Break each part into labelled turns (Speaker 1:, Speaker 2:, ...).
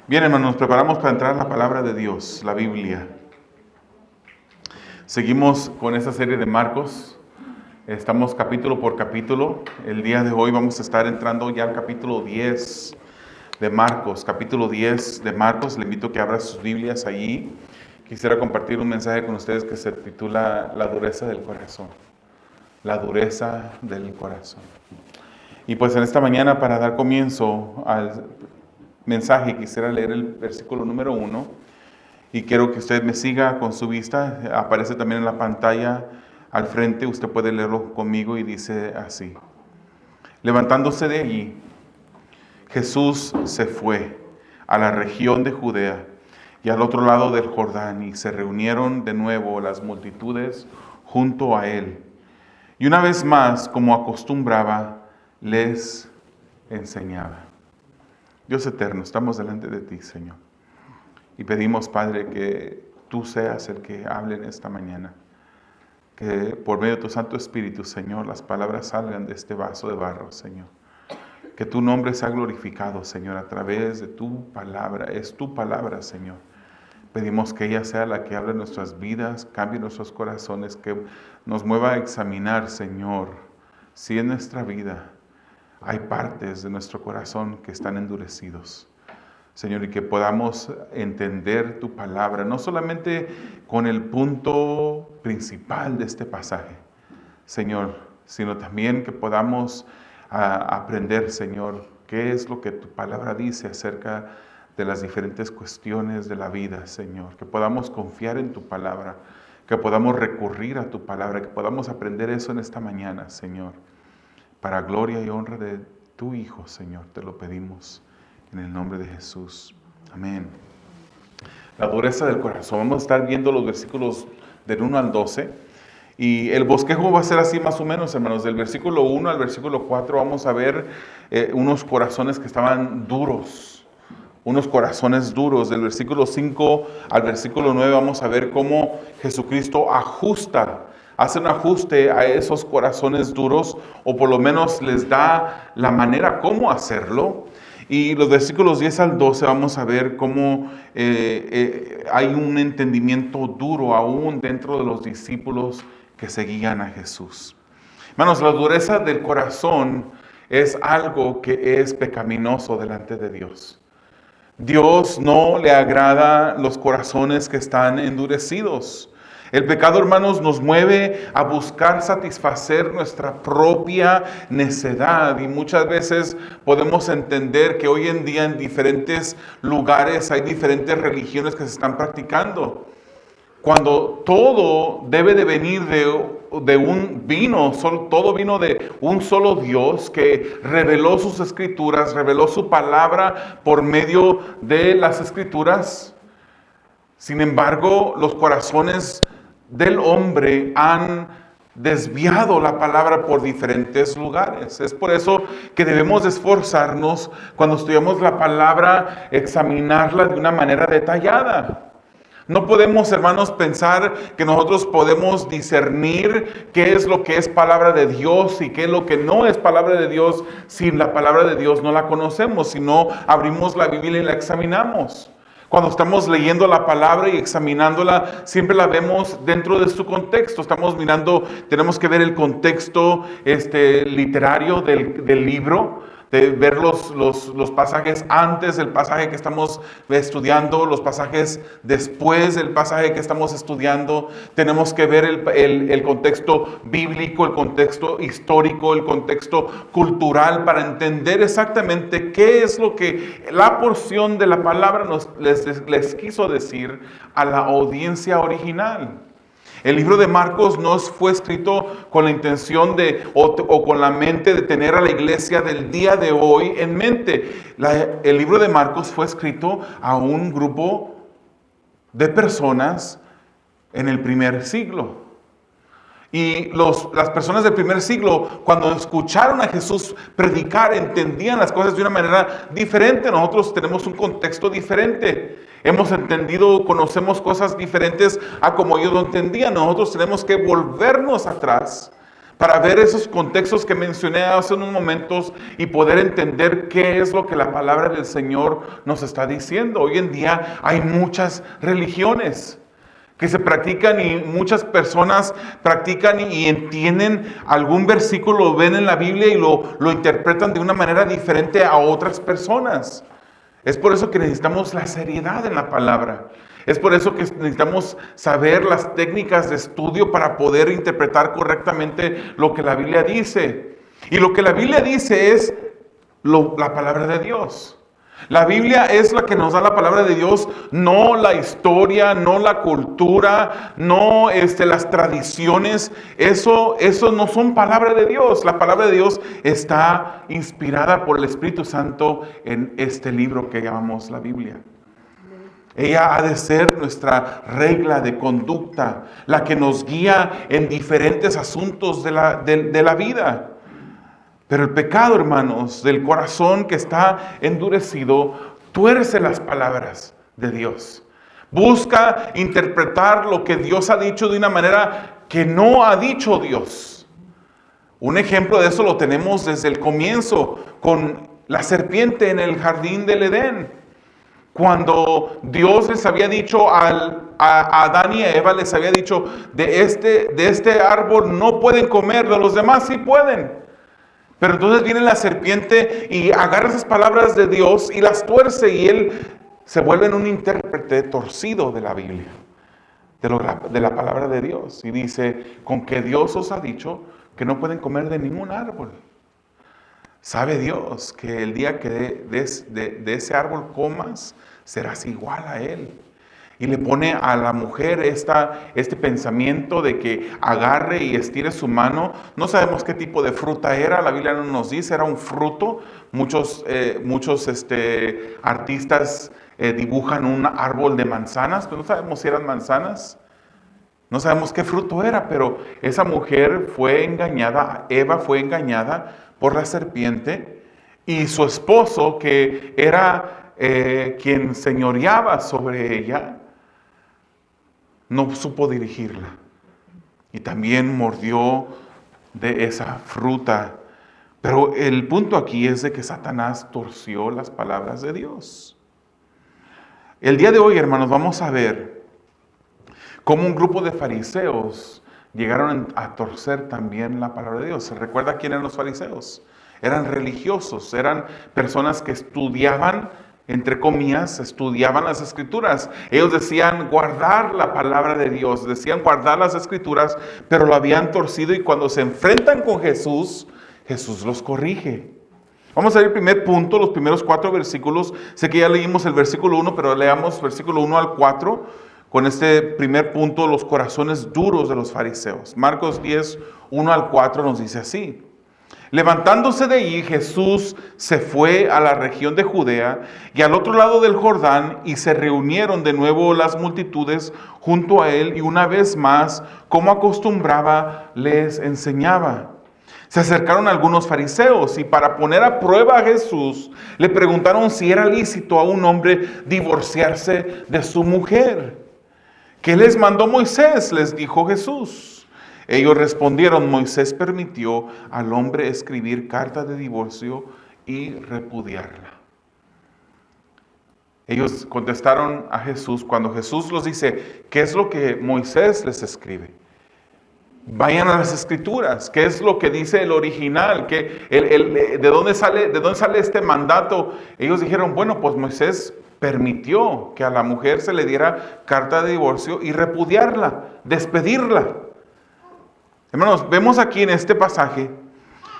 Speaker 1: Bien, hermanos, nos preparamos para entrar a la palabra de Dios, la Biblia. Seguimos con esta serie de Marcos. Estamos capítulo por capítulo. El día de hoy vamos a estar entrando ya al capítulo 10 de Marcos. Capítulo 10 de Marcos. Le invito a que abra sus Biblias allí. Quisiera compartir un mensaje con ustedes que se titula La dureza del corazón. La dureza del corazón. Y pues en esta mañana, para dar comienzo al mensaje, quisiera leer el versículo número 1 y quiero que usted me siga con su vista. Aparece también en la pantalla al frente, usted puede leerlo conmigo y dice así: levantándose de allí, Jesús se fue a la región de Judea y al otro lado del Jordán, y se reunieron de nuevo las multitudes junto a él, y una vez más, como acostumbraba, les enseñaba. Dios eterno, estamos delante de ti, Señor, y pedimos, Padre, que tú seas el que hable en esta mañana, que por medio de tu Santo Espíritu, Señor, las palabras salgan de este vaso de barro, Señor, que tu nombre sea glorificado, Señor, a través de tu palabra. Es tu palabra, Señor. Pedimos que ella sea la que hable en nuestras vidas, cambie nuestros corazones, que nos mueva a examinar, Señor, si en nuestra vida hay partes de nuestro corazón que están endurecidos, Señor, y que podamos entender tu palabra, no solamente con el punto principal de este pasaje, Señor, sino también que podamos aprender, Señor, qué es lo que tu palabra dice acerca de las diferentes cuestiones de la vida, Señor, que podamos confiar en tu palabra, que podamos recurrir a tu palabra, que podamos aprender eso en esta mañana, Señor. Para gloria y honra de tu Hijo, Señor, te lo pedimos en el nombre de Jesús. Amén. La dureza del corazón. Vamos a estar viendo los versículos del 1 al 12. Y el bosquejo va a ser así más o menos, hermanos. Del versículo 1 al versículo 4 vamos a ver unos corazones que estaban duros. Unos corazones duros. Del versículo 5 al versículo 9 vamos a ver cómo Jesucristo hace un ajuste a esos corazones duros, o por lo menos les da la manera cómo hacerlo. Y los versículos 10 al 12 vamos a ver cómo hay un entendimiento duro aún dentro de los discípulos que seguían a Jesús. Hermanos, la dureza del corazón es algo que es pecaminoso delante de Dios. Dios no le agrada los corazones que están endurecidos. El pecado, hermanos, nos mueve a buscar satisfacer nuestra propia necedad, y muchas veces podemos entender que hoy en día en diferentes lugares hay diferentes religiones que se están practicando, cuando todo debe de venir de un vino, todo vino de un solo Dios que reveló sus escrituras, reveló su palabra por medio de las escrituras. Sin embargo, los corazones del hombre han desviado la palabra por diferentes lugares. Es por eso que debemos esforzarnos cuando estudiamos la palabra, examinarla de una manera detallada. No podemos, hermanos, pensar que nosotros podemos discernir qué es lo que es palabra de Dios y qué es lo que no es palabra de Dios si la palabra de Dios no la conocemos, si no abrimos la Biblia y la examinamos. Cuando estamos leyendo la palabra y examinándola, siempre la vemos dentro de su contexto. Estamos mirando, tenemos que ver el contexto literario del libro, de ver los pasajes antes del pasaje que estamos estudiando, los pasajes después del pasaje que estamos estudiando. Tenemos que ver el contexto bíblico, el contexto histórico, el contexto cultural, para entender exactamente qué es lo que la porción de la palabra les quiso decir a la audiencia original. El libro de Marcos no fue escrito con la intención o con la mente de tener a la iglesia del día de hoy en mente. El libro de Marcos fue escrito a un grupo de personas en el primer siglo. Y las personas del primer siglo, cuando escucharon a Jesús predicar, entendían las cosas de una manera diferente. Nosotros tenemos un contexto diferente. Hemos entendido, conocemos cosas diferentes a como ellos lo entendían. Nosotros tenemos que volvernos atrás para ver esos contextos que mencioné hace unos momentos y poder entender qué es lo que la palabra del Señor nos está diciendo. Hoy en día hay muchas religiones que se practican y muchas personas practican y entienden algún versículo, lo ven en la Biblia y lo interpretan de una manera diferente a otras personas. Es por eso que necesitamos la seriedad en la palabra. Es por eso que necesitamos saber las técnicas de estudio para poder interpretar correctamente lo que la Biblia dice. Y lo que la Biblia dice es la palabra de Dios. La Biblia es la que nos da la palabra de Dios, no la historia, no la cultura, no las tradiciones. Eso no son palabra de Dios. La palabra de Dios está inspirada por el Espíritu Santo en este libro que llamamos la Biblia. Ella ha de ser nuestra regla de conducta, la que nos guía en diferentes asuntos de la vida. Pero el pecado, hermanos, del corazón que está endurecido, tuerce las palabras de Dios. Busca interpretar lo que Dios ha dicho de una manera que no ha dicho Dios. Un ejemplo de eso lo tenemos desde el comienzo con la serpiente en el jardín del Edén. Cuando Dios les había dicho a Adán y a Eva, les había dicho, de este árbol no pueden comer, de los demás sí pueden. Pero entonces viene la serpiente y agarra esas palabras de Dios y las tuerce, y él se vuelve en un intérprete torcido de la Biblia, de la palabra de Dios. Y dice, con que Dios os ha dicho que no pueden comer de ningún árbol. Sabe Dios que el día que de ese árbol comas, serás igual a Él. Y le pone a la mujer este pensamiento de que agarre y estire su mano. No sabemos qué tipo de fruta era, la Biblia no nos dice, era un fruto. Muchos artistas dibujan un árbol de manzanas, pero no sabemos si eran manzanas. No sabemos qué fruto era, pero esa mujer fue engañada, Eva fue engañada por la serpiente, y su esposo, que era quien señoreaba sobre ella, no supo dirigirla. Y también mordió de esa fruta. Pero el punto aquí es de que Satanás torció las palabras de Dios. El día de hoy, hermanos, vamos a ver cómo un grupo de fariseos llegaron a torcer también la palabra de Dios. ¿Se recuerda quién eran los fariseos? Eran religiosos, eran personas que estudiaban, entre comillas, estudiaban las escrituras. Ellos decían guardar la palabra de Dios, decían guardar las escrituras, pero lo habían torcido, y cuando se enfrentan con Jesús, Jesús los corrige. Vamos a ver el primer punto, los primeros 4 versículos. Sé que ya leímos el versículo 1, pero leamos versículo 1 al 4. Con este primer punto, los corazones duros de los fariseos. Marcos 10, 1 al 4 nos dice así. Levantándose de allí, Jesús se fue a la región de Judea y al otro lado del Jordán, y se reunieron de nuevo las multitudes junto a él, y una vez más, como acostumbraba, les enseñaba. Se acercaron algunos fariseos y, para poner a prueba a Jesús, le preguntaron si era lícito a un hombre divorciarse de su mujer. ¿Qué les mandó Moisés?, les dijo Jesús. Ellos respondieron: Moisés permitió al hombre escribir carta de divorcio y repudiarla. Ellos contestaron a Jesús cuando Jesús les dice: ¿qué es lo que Moisés les escribe? Vayan a las escrituras. ¿Qué es lo que dice el original? ¿De dónde sale este mandato? Ellos dijeron: bueno, pues Moisés permitió que a la mujer se le diera carta de divorcio y repudiarla, despedirla. Hermanos, vemos aquí en este pasaje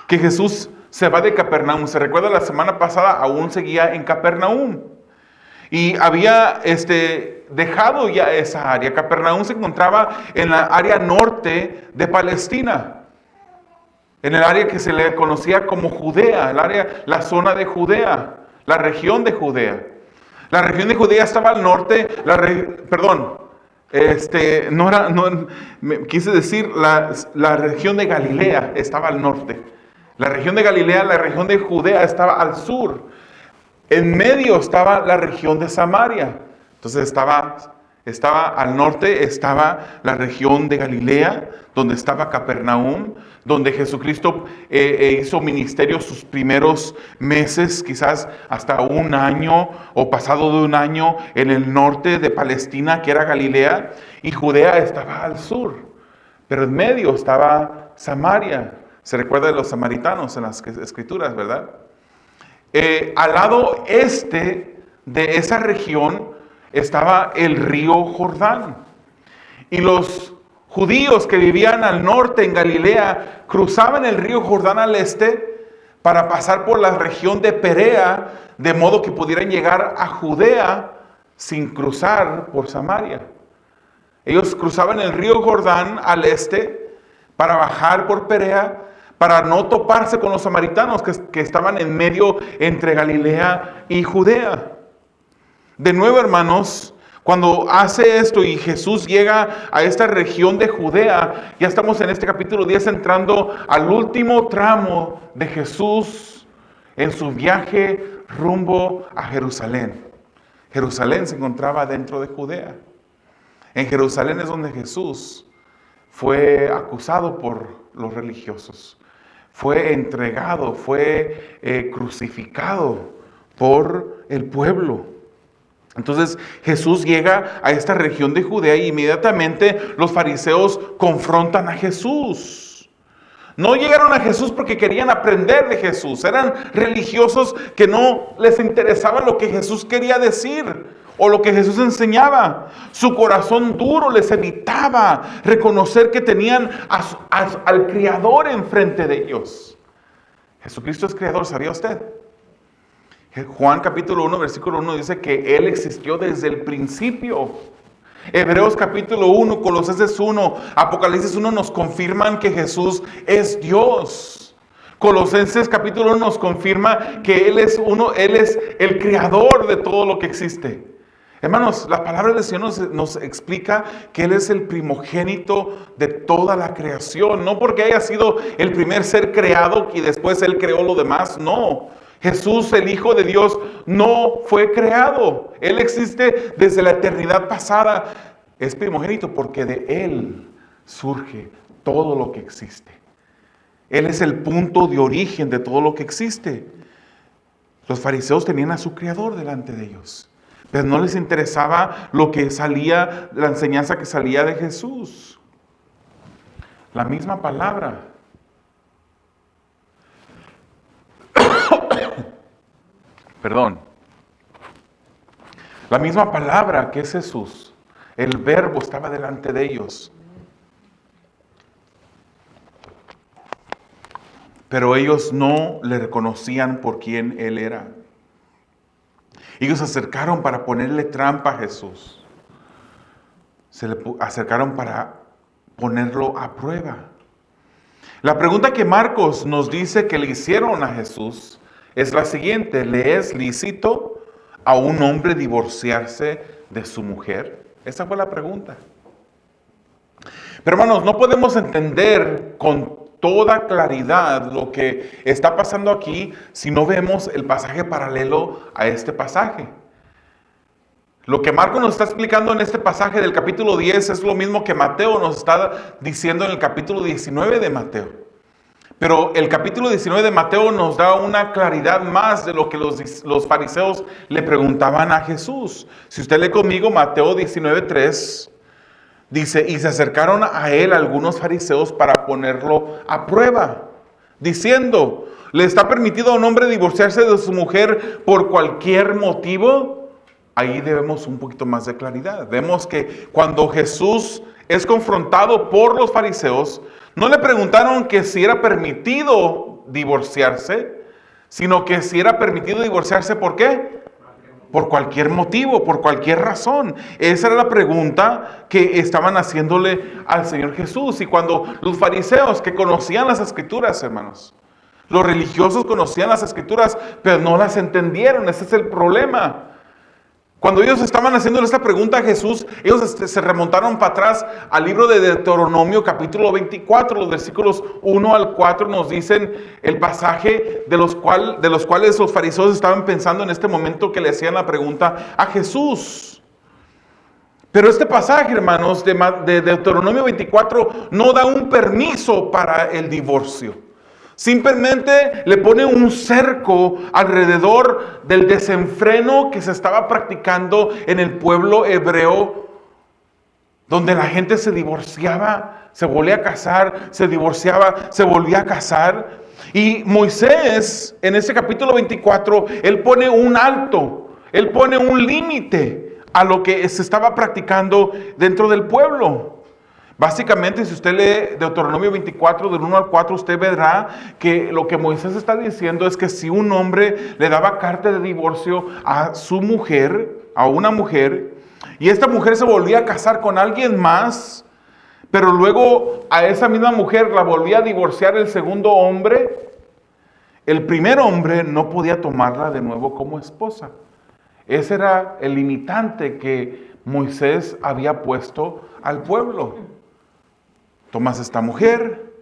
Speaker 1: que Jesús se va de Capernaum. Se recuerda, la semana pasada aún seguía en Capernaum y había dejado ya esa área. Capernaum se encontraba en la área norte de Palestina, en el área que se le conocía como Judea, la zona de Judea, la región de Judea. La región de Judea estaba al norte, quise decir, la región de Galilea estaba al norte. La región de Galilea, la región de Judea estaba al sur. En medio estaba la región de Samaria. Entonces estaba al norte, estaba la región de Galilea, donde estaba Capernaum. donde Jesucristo hizo ministerio sus primeros meses, quizás hasta un año o pasado de un año, en el norte de Palestina, que era Galilea, y Judea estaba al sur, pero en medio estaba Samaria. Se recuerda de los samaritanos en las escrituras, ¿verdad? Al lado este de esa región estaba el río Jordán, y los judíos que vivían al norte en Galilea cruzaban el río Jordán al este para pasar por la región de Perea, de modo que pudieran llegar a Judea sin cruzar por Samaria. Ellos cruzaban el río Jordán al este para bajar por Perea, para no toparse con los samaritanos que estaban en medio entre Galilea y Judea. De nuevo, hermanos, cuando hace esto y Jesús llega a esta región de Judea, ya estamos en este capítulo 10 entrando al último tramo de Jesús en su viaje rumbo a Jerusalén. Jerusalén se encontraba dentro de Judea. En Jerusalén es donde Jesús fue acusado por los religiosos. Fue entregado, fue crucificado por el pueblo. Entonces Jesús llega a esta región de Judea y inmediatamente los fariseos confrontan a Jesús. No llegaron a Jesús porque querían aprender de Jesús. Eran religiosos que no les interesaba lo que Jesús quería decir o lo que Jesús enseñaba. Su corazón duro les evitaba reconocer que tenían al Creador enfrente de ellos. Jesucristo es Creador, ¿sabía usted? Juan capítulo 1, versículo 1 dice que Él existió desde el principio. Hebreos capítulo 1, Colosenses 1, Apocalipsis 1 nos confirman que Jesús es Dios. Colosenses capítulo 1 nos confirma que Él es el creador de todo lo que existe. Hermanos, la palabra del Señor nos explica que Él es el primogénito de toda la creación. No porque haya sido el primer ser creado y después Él creó lo demás, no. Jesús, el Hijo de Dios, no fue creado. Él existe desde la eternidad pasada. Es primogénito porque de Él surge todo lo que existe. Él es el punto de origen de todo lo que existe. Los fariseos tenían a su Creador delante de ellos, pero no les interesaba lo que salía, la enseñanza que salía de Jesús. La misma palabra. Perdón. La misma palabra que es Jesús, el verbo estaba delante de ellos. Pero ellos no le reconocían por quién Él era. Ellos se acercaron para ponerle trampa a Jesús. Se le acercaron para ponerlo a prueba. La pregunta que Marcos nos dice que le hicieron a Jesús es la siguiente: ¿le es lícito a un hombre divorciarse de su mujer? Esa fue la pregunta. Pero hermanos, no podemos entender con toda claridad lo que está pasando aquí si no vemos el pasaje paralelo a este pasaje. Lo que Marcos nos está explicando en este pasaje del capítulo 10 es lo mismo que Mateo nos está diciendo en el capítulo 19 de Mateo. Pero el capítulo 19 de Mateo nos da una claridad más de lo que los fariseos le preguntaban a Jesús. Si usted lee conmigo Mateo 19:3, dice: y se acercaron a él algunos fariseos para ponerlo a prueba, diciendo: ¿le está permitido a un hombre divorciarse de su mujer por cualquier motivo? Ahí debemos un poquito más de claridad. Vemos que cuando Jesús es confrontado por los fariseos, no le preguntaron que si era permitido divorciarse, sino que si era permitido divorciarse, ¿por qué? Por cualquier motivo, por cualquier razón. Esa era la pregunta que estaban haciéndole al Señor Jesús. Y cuando los fariseos, que conocían las Escrituras, hermanos, los religiosos conocían las Escrituras, pero no las entendieron. Ese es el problema. Cuando ellos estaban haciéndole esta pregunta a Jesús, ellos se remontaron para atrás al libro de Deuteronomio capítulo 24, los versículos 1 al 4 nos dicen el pasaje de los cuales los fariseos estaban pensando en este momento que le hacían la pregunta a Jesús. Pero este pasaje, hermanos, de Deuteronomio 24 no da un permiso para el divorcio. Simplemente le pone un cerco alrededor del desenfreno que se estaba practicando en el pueblo hebreo, donde la gente se divorciaba, se volvía a casar, se divorciaba, se volvía a casar. Y Moisés, en ese capítulo 24, él pone un alto, él pone un límite a lo que se estaba practicando dentro del pueblo. Básicamente, si usted lee Deuteronomio 24, del 1 al 4, usted verá que lo que Moisés está diciendo es que si un hombre le daba carta de divorcio a su mujer, a una mujer, y esta mujer se volvía a casar con alguien más, pero luego a esa misma mujer la volvía a divorciar el segundo hombre, el primer hombre no podía tomarla de nuevo como esposa. Ese era el limitante que Moisés había puesto al pueblo. Tomas a esta mujer,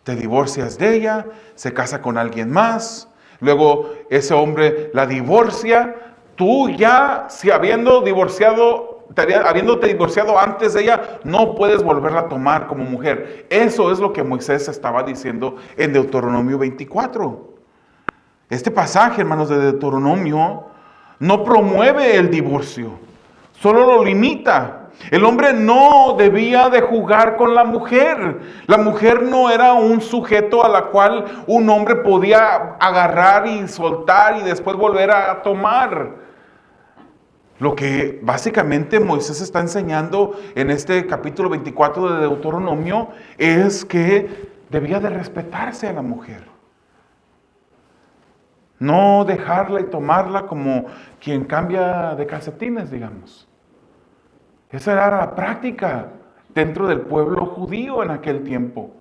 Speaker 1: te divorcias de ella, se casa con alguien más, luego ese hombre la divorcia, tú ya, si habiéndote divorciado antes de ella, no puedes volverla a tomar como mujer. Eso es lo que Moisés estaba diciendo en Deuteronomio 24. Este pasaje, hermanos, de Deuteronomio no promueve el divorcio, solo lo limita. El hombre no debía de jugar con la mujer. La mujer no era un sujeto a la cual un hombre podía agarrar y soltar y después volver a tomar. Lo que básicamente Moisés está enseñando en este capítulo 24 de Deuteronomio es que debía de respetarse a la mujer. No dejarla y tomarla como quien cambia de calcetines, digamos. Esa era la práctica dentro del pueblo judío en aquel tiempo.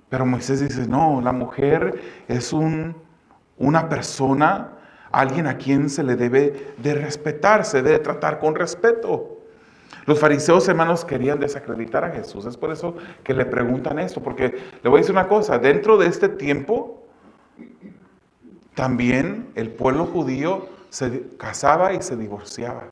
Speaker 1: Pero Moisés dice, no, la mujer es una persona, alguien a quien se le debe de respetar, se debe tratar con respeto. Los fariseos, hermanos, querían desacreditar a Jesús. Es por eso que le preguntan esto, porque le voy a decir una cosa, dentro de este tiempo, también el pueblo judío se casaba y se divorciaba.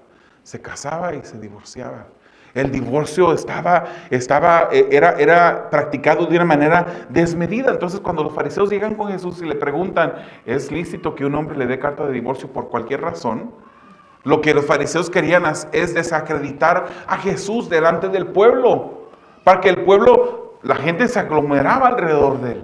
Speaker 1: Se casaba y se divorciaba. El divorcio era practicado de una manera desmedida. Entonces, cuando los fariseos llegan con Jesús y le preguntan, ¿es lícito que un hombre le dé carta de divorcio por cualquier razón? Lo que los fariseos querían es desacreditar a Jesús delante del pueblo, para que el pueblo, la gente se aglomeraba alrededor de él.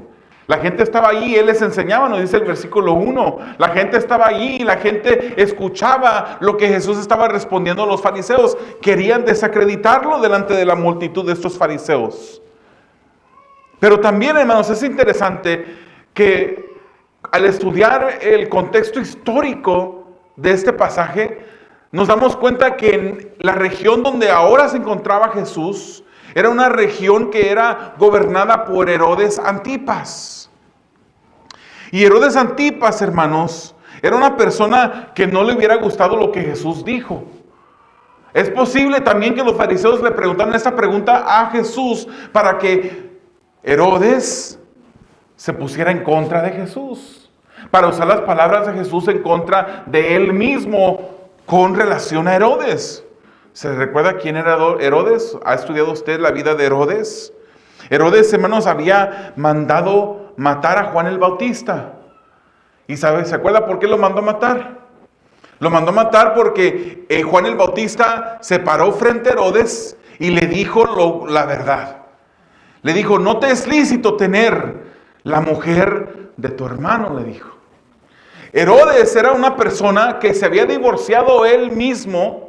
Speaker 1: La gente estaba allí, él les enseñaba, nos dice el versículo 1. La gente estaba allí, la gente escuchaba lo que Jesús estaba respondiendo a los fariseos. Querían desacreditarlo delante de la multitud de estos fariseos. Pero también, hermanos, es interesante que al estudiar el contexto histórico de este pasaje, nos damos cuenta que en la región donde ahora se encontraba Jesús, era una región que era gobernada por Herodes Antipas. Y Herodes Antipas, hermanos, era una persona que no le hubiera gustado lo que Jesús dijo. Es posible también que los fariseos le preguntaran esta pregunta a Jesús para que Herodes se pusiera en contra de Jesús, para usar las palabras de Jesús en contra de él mismo con relación a Herodes. ¿Se recuerda quién era Herodes? ¿Ha estudiado usted la vida de Herodes? Herodes, hermanos, había mandado matar a Juan el Bautista. ¿Y se acuerda por qué lo mandó matar? Lo mandó matar porque Juan el Bautista se paró frente a Herodes y le dijo la verdad. Le dijo, no te es lícito tener la mujer de tu hermano, le dijo. Herodes era una persona que se había divorciado él mismo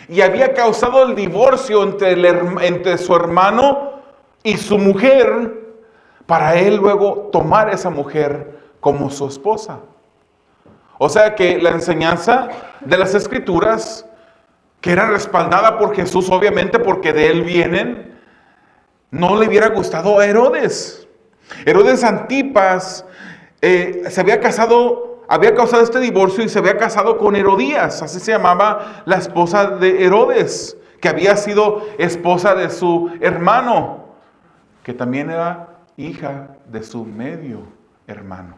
Speaker 1: y había causado el divorcio entre su hermano y su mujer, para él luego tomar esa mujer como su esposa. O sea que la enseñanza de las Escrituras, que era respaldada por Jesús, obviamente porque de él vienen, no le hubiera gustado a Herodes. Herodes Antipas había causado este divorcio y se había casado con Herodías, así se llamaba la esposa de Herodes, que había sido esposa de su hermano, que también era hija de su medio hermano.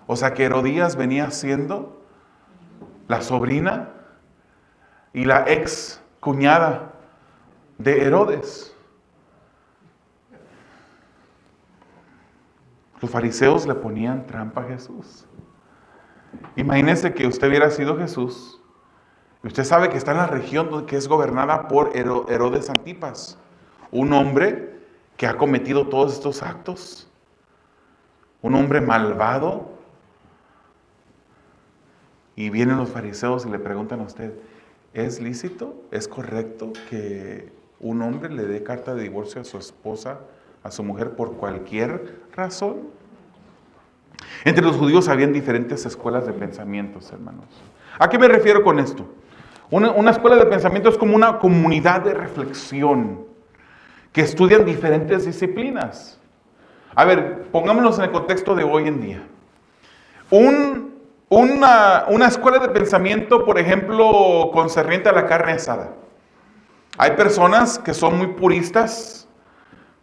Speaker 1: O sea que Herodías venía siendo la sobrina y la ex cuñada de Herodes. Los fariseos le ponían trampa a Jesús. Imagínese que usted hubiera sido Jesús. Y usted sabe que está en la región que es gobernada por Herodes Antipas. Un hombre que ha cometido todos estos actos. Un hombre malvado. Y vienen los fariseos y le preguntan a usted, ¿es lícito, es correcto que un hombre le dé carta de divorcio a su esposa, a su mujer, por cualquier razón? Entre los judíos habían diferentes escuelas de pensamientos, hermanos. ¿A qué me refiero con esto? Una escuela de pensamiento es como una comunidad de reflexión que estudian diferentes disciplinas. A ver, pongámonos en el contexto de hoy en día. Una escuela de pensamiento, por ejemplo, concerniente a la carne asada. Hay personas que son muy puristas,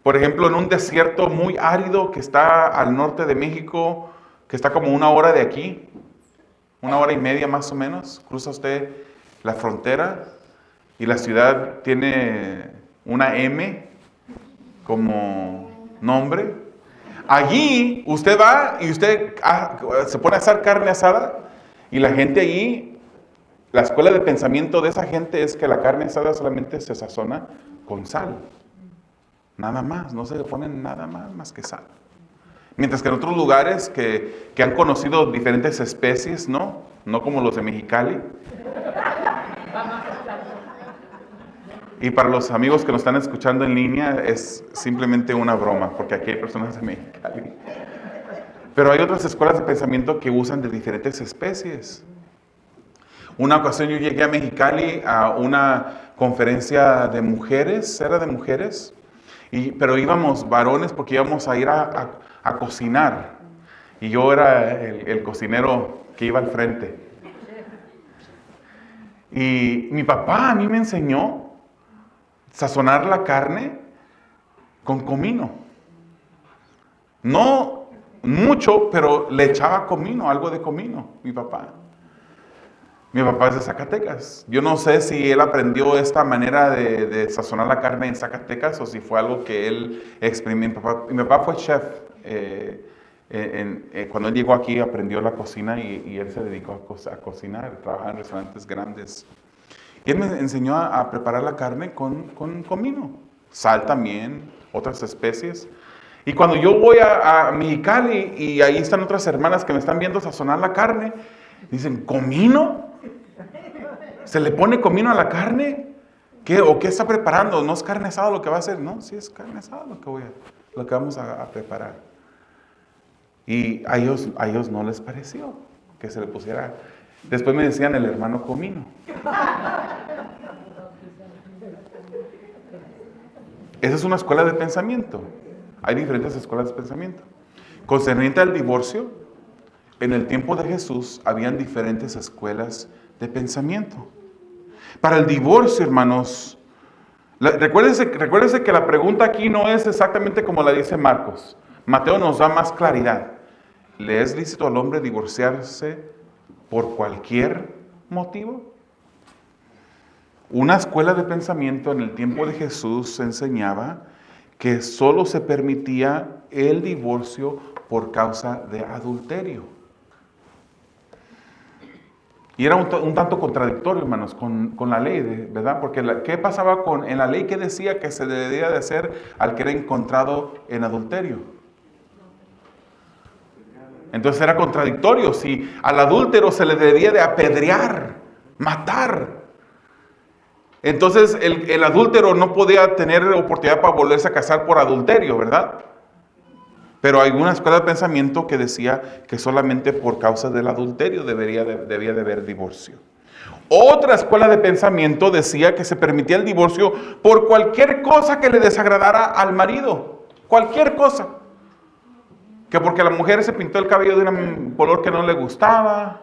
Speaker 1: por ejemplo, en un desierto muy árido que está al norte de México, que está como 1 hora de aquí, 1 hora y media más o menos. Cruza usted la frontera y la ciudad tiene una M como nombre. Allí usted va y usted se pone a asar carne asada y la gente allí, la escuela de pensamiento de esa gente es que la carne asada solamente se sazona con sal. Nada más, no se le pone nada más que sal. Mientras que en otros lugares que han conocido diferentes especies, ¿no? No como los de Mexicali. Y para los amigos que nos están escuchando en línea, es simplemente una broma, porque aquí hay personas de Mexicali. Pero hay otras escuelas de pensamiento que usan de diferentes especies. Una ocasión yo llegué a Mexicali a una conferencia de mujeres, era de mujeres, pero íbamos varones porque íbamos a ir a cocinar. Y yo era el cocinero que iba al frente. Y mi papá a mí me enseñó sazonar la carne con comino. No mucho, pero le echaba comino, algo de comino, mi papá. Mi papá es de Zacatecas. Yo no sé si él aprendió esta manera de sazonar la carne en Zacatecas o si fue algo que él experimentó. Mi papá fue chef. Cuando él llegó aquí aprendió la cocina y él se dedicó a cocinar, trabajaba en restaurantes grandes. Y él me enseñó a preparar la carne con comino, sal también, otras especies. Y cuando yo voy a Mexicali y ahí están otras hermanas que me están viendo sazonar la carne, dicen, ¿comino? ¿Se le pone comino a la carne? ¿Qué está preparando? ¿No es carne asada lo que va a hacer? No, sí es carne asada lo que vamos a preparar. Y a ellos no les pareció que se le pusiera. Después me decían el hermano comino. Esa es una escuela de pensamiento. Hay diferentes escuelas de pensamiento. Concerniente al divorcio, en el tiempo de Jesús habían diferentes escuelas de pensamiento. Para el divorcio, hermanos, recuérdense que la pregunta aquí no es exactamente como la dice Marcos. Mateo nos da más claridad. ¿Le es lícito al hombre divorciarse por cualquier motivo? Una escuela de pensamiento en el tiempo de Jesús enseñaba que solo se permitía el divorcio por causa de adulterio. Y era un tanto contradictorio, hermanos, con la ley, ¿verdad? Porque ¿qué pasaba en la ley? ¿Qué decía que se debía de hacer al que era encontrado en adulterio? Entonces era contradictorio. Si al adúltero se le debía de apedrear, matar. Entonces el adúltero no podía tener oportunidad para volverse a casar por adulterio, ¿verdad? Pero hay una escuela de pensamiento que decía que solamente por causa del adulterio debía de haber divorcio. Otra escuela de pensamiento decía que se permitía el divorcio por cualquier cosa que le desagradara al marido. Cualquier cosa. Que porque la mujer se pintó el cabello de un color que no le gustaba,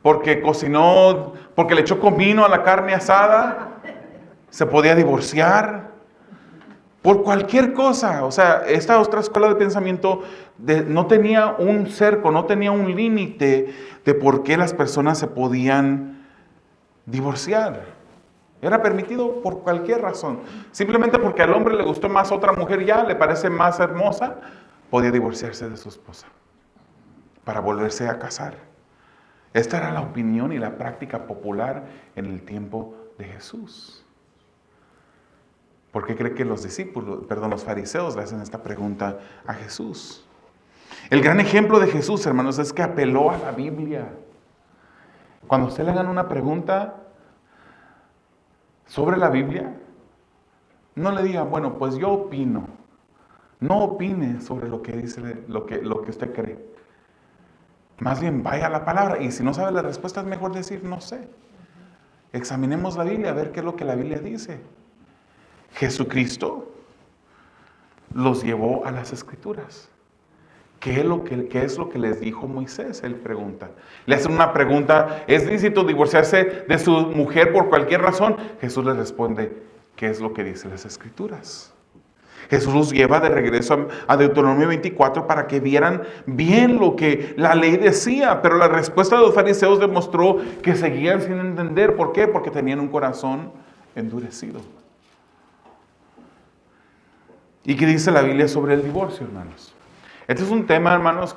Speaker 1: porque cocinó, porque le echó comino a la carne asada, se podía divorciar. Por cualquier cosa. O sea, esta otra escuela de pensamiento no tenía un cerco, no tenía un límite de por qué las personas se podían divorciar. Era permitido por cualquier razón. Simplemente porque al hombre le gustó más otra mujer ya, le parece más hermosa, podía divorciarse de su esposa para volverse a casar. Esta era la opinión y la práctica popular en el tiempo de Jesús. ¿Por qué cree que los fariseos le hacen esta pregunta a Jesús? El gran ejemplo de Jesús, hermanos, es que apeló a la Biblia. Cuando usted le hagan una pregunta sobre la Biblia, no le diga, bueno, pues yo opino. No opine sobre lo que dice, lo que usted cree. Más bien vaya a la palabra, y si no sabe la respuesta es mejor decir no sé. Examinemos la Biblia a ver qué es lo que la Biblia dice. Jesucristo los llevó a las Escrituras. ¿Qué es lo que les dijo Moisés? Él pregunta. Le hacen una pregunta, ¿es lícito divorciarse de su mujer por cualquier razón? Jesús les responde, ¿qué es lo que dicen las Escrituras? Jesús los lleva de regreso a Deuteronomio 24 para que vieran bien lo que la ley decía, pero la respuesta de los fariseos demostró que seguían sin entender. ¿Por qué? Porque tenían un corazón endurecido. ¿Y qué dice la Biblia sobre el divorcio, hermanos? Este es un tema, hermanos,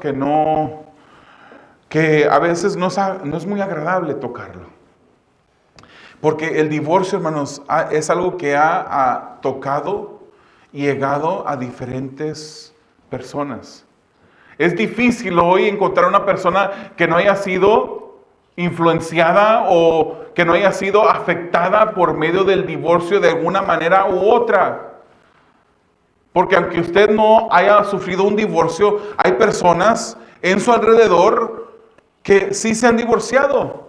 Speaker 1: que a veces no es muy agradable tocarlo. Porque el divorcio, hermanos, es algo que ha tocado y llegado a diferentes personas. Es difícil hoy encontrar una persona que no haya sido influenciada o que no haya sido afectada por medio del divorcio de alguna manera u otra. Porque aunque usted no haya sufrido un divorcio, hay personas en su alrededor que sí se han divorciado.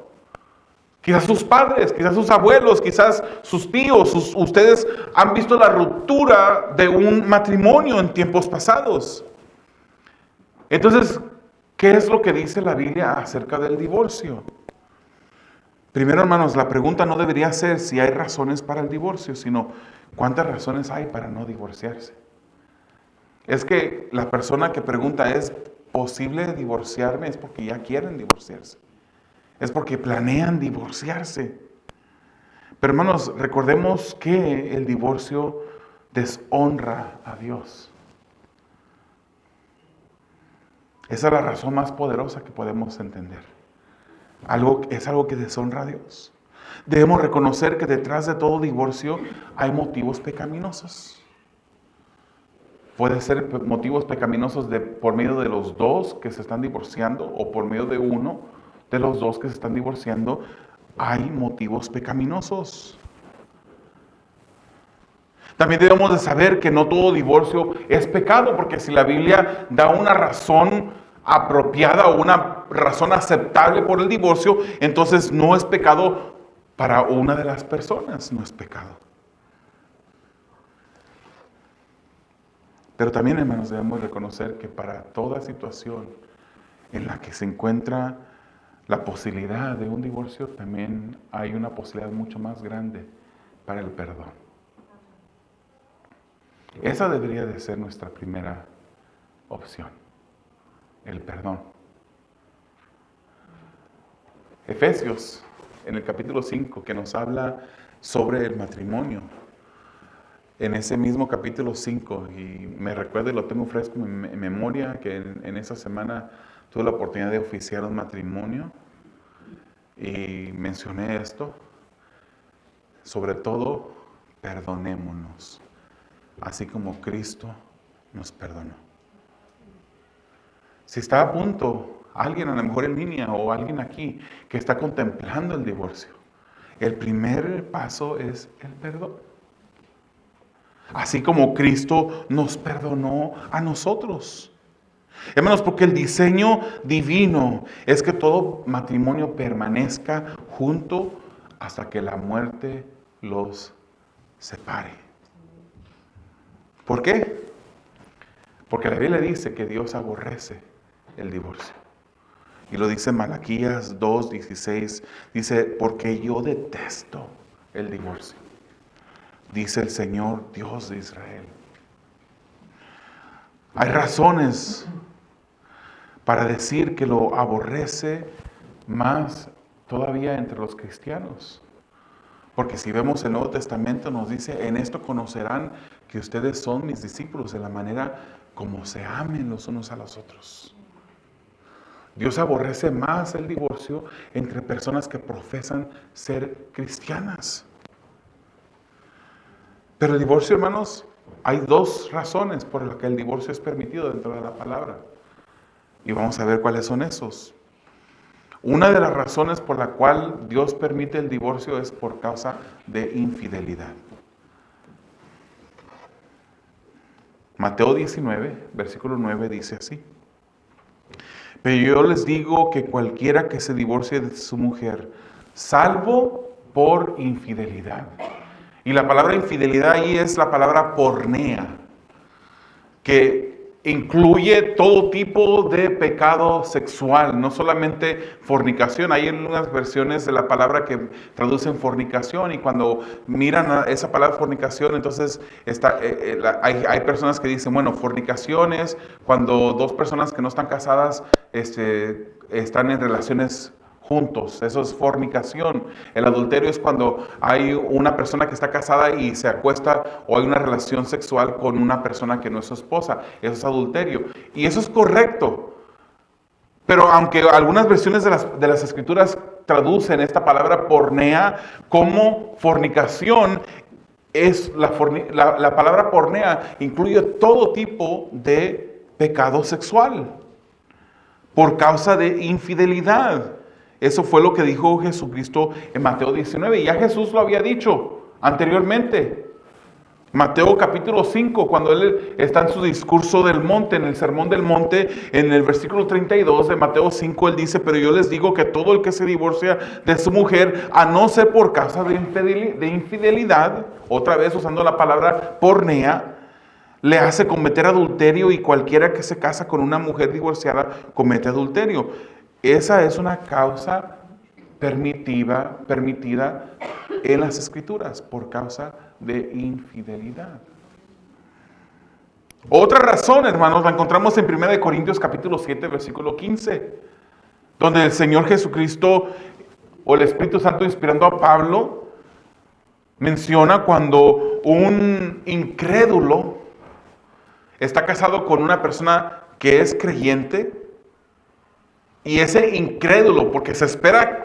Speaker 1: Quizás sus padres, quizás sus abuelos, quizás sus tíos, ustedes han visto la ruptura de un matrimonio en tiempos pasados. Entonces, ¿qué es lo que dice la Biblia acerca del divorcio? Primero, hermanos, la pregunta no debería ser si hay razones para el divorcio, sino ¿cuántas razones hay para no divorciarse? Es que la persona que pregunta, ¿es posible divorciarme? Es porque ya quieren divorciarse. Es porque planean divorciarse. Pero hermanos, recordemos que el divorcio deshonra a Dios. Esa es la razón más poderosa que podemos entender. Es algo que deshonra a Dios. Debemos reconocer que detrás de todo divorcio hay motivos pecaminosos. Puede ser motivos pecaminosos por medio de los dos que se están divorciando o por medio de uno de los dos que se están divorciando. Hay motivos pecaminosos. También debemos de saber que no todo divorcio es pecado, porque si la Biblia da una razón apropiada o una razón aceptable por el divorcio, entonces no es pecado para una de las personas, no es pecado. Pero también, hermanos, debemos reconocer que para toda situación en la que se encuentra la posibilidad de un divorcio, también hay una posibilidad mucho más grande para el perdón. Esa debería de ser nuestra primera opción, el perdón. Efesios, en el capítulo 5, que nos habla sobre el matrimonio. En ese mismo capítulo 5, y me recuerdo y lo tengo fresco en memoria, que en esa semana tuve la oportunidad de oficiar un matrimonio y mencioné esto. Sobre todo, perdonémonos, así como Cristo nos perdonó. Si está a punto, alguien a lo mejor en línea o alguien aquí que está contemplando el divorcio, el primer paso es el perdón. Así como Cristo nos perdonó a nosotros. Hermanos, porque el diseño divino es que todo matrimonio permanezca junto hasta que la muerte los separe. ¿Por qué? Porque la Biblia dice que Dios aborrece el divorcio. Y lo dice Malaquías 2:16. Dice, porque yo detesto el divorcio, dice el Señor Dios de Israel. Hay razones para decir que lo aborrece más todavía entre los cristianos. Porque si vemos el Nuevo Testamento nos dice, en esto conocerán que ustedes son mis discípulos, de la manera como se amen los unos a los otros. Dios aborrece más el divorcio entre personas que profesan ser cristianas. Pero el divorcio, hermanos, hay dos razones por las que el divorcio es permitido dentro de la palabra. Y vamos a ver cuáles son esos. Una de las razones por la cual Dios permite el divorcio es por causa de infidelidad. Mateo 19, versículo 9 dice así. Pero yo les digo que cualquiera que se divorcie de su mujer, salvo por infidelidad. Y la palabra infidelidad ahí es la palabra pornea, que incluye todo tipo de pecado sexual, no solamente fornicación. Hay unas versiones de la palabra que traducen fornicación, y cuando miran esa palabra fornicación, entonces hay personas que dicen, bueno, fornicación es cuando dos personas que no están casadas están en relaciones juntos. Eso es fornicación. El adulterio es cuando hay una persona que está casada y se acuesta o hay una relación sexual con una persona que no es su esposa. Eso es adulterio. Y eso es correcto. Pero aunque algunas versiones de las escrituras traducen esta palabra pornea como fornicación, la palabra pornea incluye todo tipo de pecado sexual por causa de infidelidad. Eso fue lo que dijo Jesucristo en Mateo 19. Y ya Jesús lo había dicho anteriormente. Mateo capítulo 5, cuando Él está en su discurso del monte, en el sermón del monte, en el versículo 32 de Mateo 5, Él dice, pero yo les digo que todo el que se divorcia de su mujer, a no ser por causa de infidelidad, otra vez usando la palabra pornea, le hace cometer adulterio, y cualquiera que se casa con una mujer divorciada comete adulterio. Esa es una causa permitida en las Escrituras por causa de infidelidad. Otra razón, hermanos, la encontramos en 1 Corintios capítulo 7, versículo 15, donde el Señor Jesucristo o el Espíritu Santo, inspirando a Pablo, menciona cuando un incrédulo está casado con una persona que es creyente. Y ese incrédulo, porque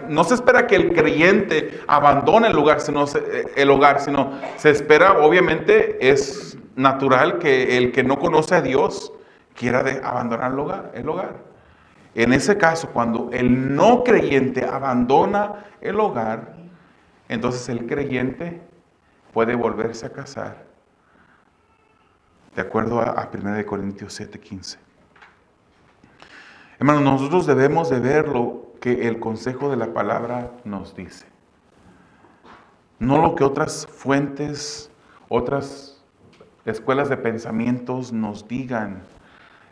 Speaker 1: no se espera que el creyente abandone el hogar, sino se espera, obviamente, es natural que el que no conoce a Dios quiera abandonar el hogar. En ese caso, cuando el no creyente abandona el hogar, entonces el creyente puede volverse a casar, de acuerdo a 1 Corintios 7:15. Hermanos, nosotros debemos de ver lo que el consejo de la palabra nos dice. No lo que otras fuentes, otras escuelas de pensamientos nos digan.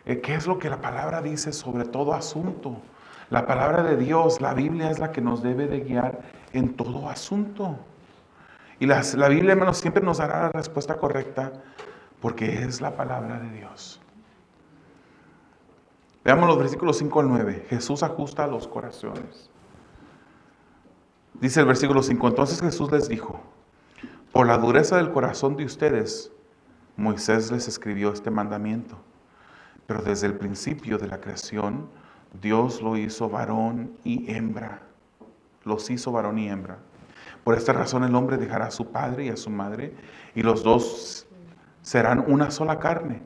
Speaker 1: ¿Qué es lo que la palabra dice sobre todo asunto? La palabra de Dios, la Biblia, es la que nos debe de guiar en todo asunto. Y la Biblia, hermanos, siempre nos dará la respuesta correcta, porque es la palabra de Dios. Veamos los versículos 5 al 9. Jesús ajusta los corazones. Dice el versículo 5, entonces Jesús les dijo, por la dureza del corazón de ustedes, Moisés les escribió este mandamiento. Pero desde el principio de la creación, Dios lo hizo varón y hembra. Los hizo varón y hembra. Por esta razón el hombre dejará a su padre y a su madre, y los dos serán una sola carne.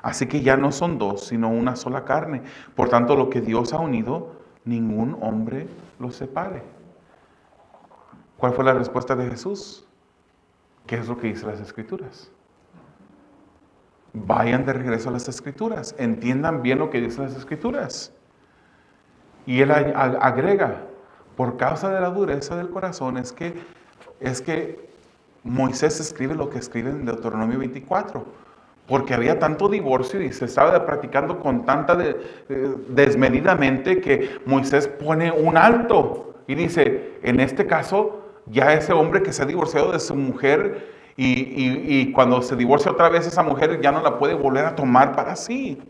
Speaker 1: Así que ya no son dos, sino una sola carne. Por tanto, lo que Dios ha unido, ningún hombre lo separe. ¿Cuál fue la respuesta de Jesús? ¿Qué es lo que dice las Escrituras? Vayan de regreso a las Escrituras. Entiendan bien lo que dicen las Escrituras. Y Él agrega, por causa de la dureza del corazón, es que Moisés escribe lo que escribe en Deuteronomio 24. Porque había tanto divorcio y se estaba practicando con tanta desmedidamente que Moisés pone un alto y dice, en este caso, ya ese hombre que se ha divorciado de su mujer y cuando se divorcia otra vez esa mujer ya no la puede volver a tomar para sí.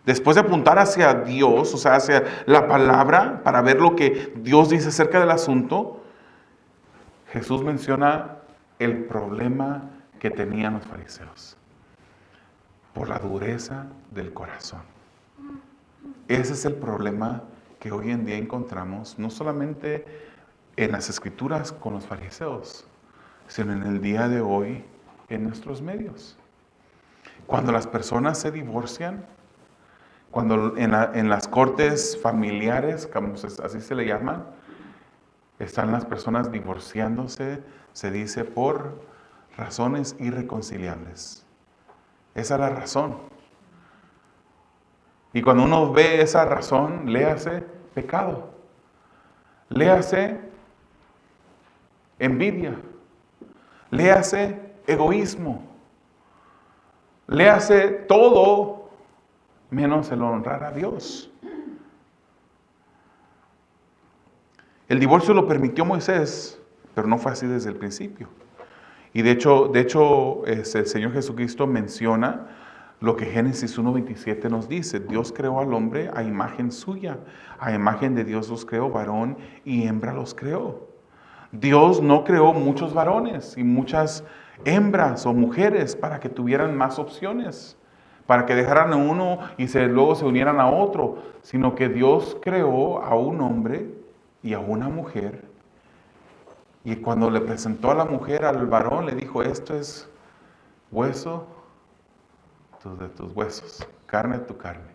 Speaker 1: Después de apuntar hacia Dios, o sea, hacia la palabra, para ver lo que Dios dice acerca del asunto, Jesús menciona el problema que tenían los fariseos por la dureza del corazón. Ese es el problema que hoy en día encontramos, no solamente en las Escrituras con los fariseos, sino en el día de hoy en nuestros medios. Cuando las personas se divorcian, cuando en las cortes familiares, como así se le llaman, están las personas divorciándose, se dice, por razones irreconciliables. Esa es la razón. Y cuando uno ve esa razón, léase pecado, léase envidia, léase egoísmo, léase todo menos el honrar a Dios. El divorcio lo permitió Moisés, pero no fue así desde el principio. Y de hecho, el Señor Jesucristo menciona lo que Génesis 1:27 nos dice. Dios creó al hombre a imagen suya. A imagen de Dios los creó, varón y hembra los creó. Dios no creó muchos varones y muchas hembras o mujeres para que tuvieran más opciones, para que dejaran a uno y luego se unieran a otro, sino que Dios creó a un hombre y a una mujer. Y cuando le presentó a la mujer al varón, le dijo, esto es hueso de tus huesos, carne de tu carne.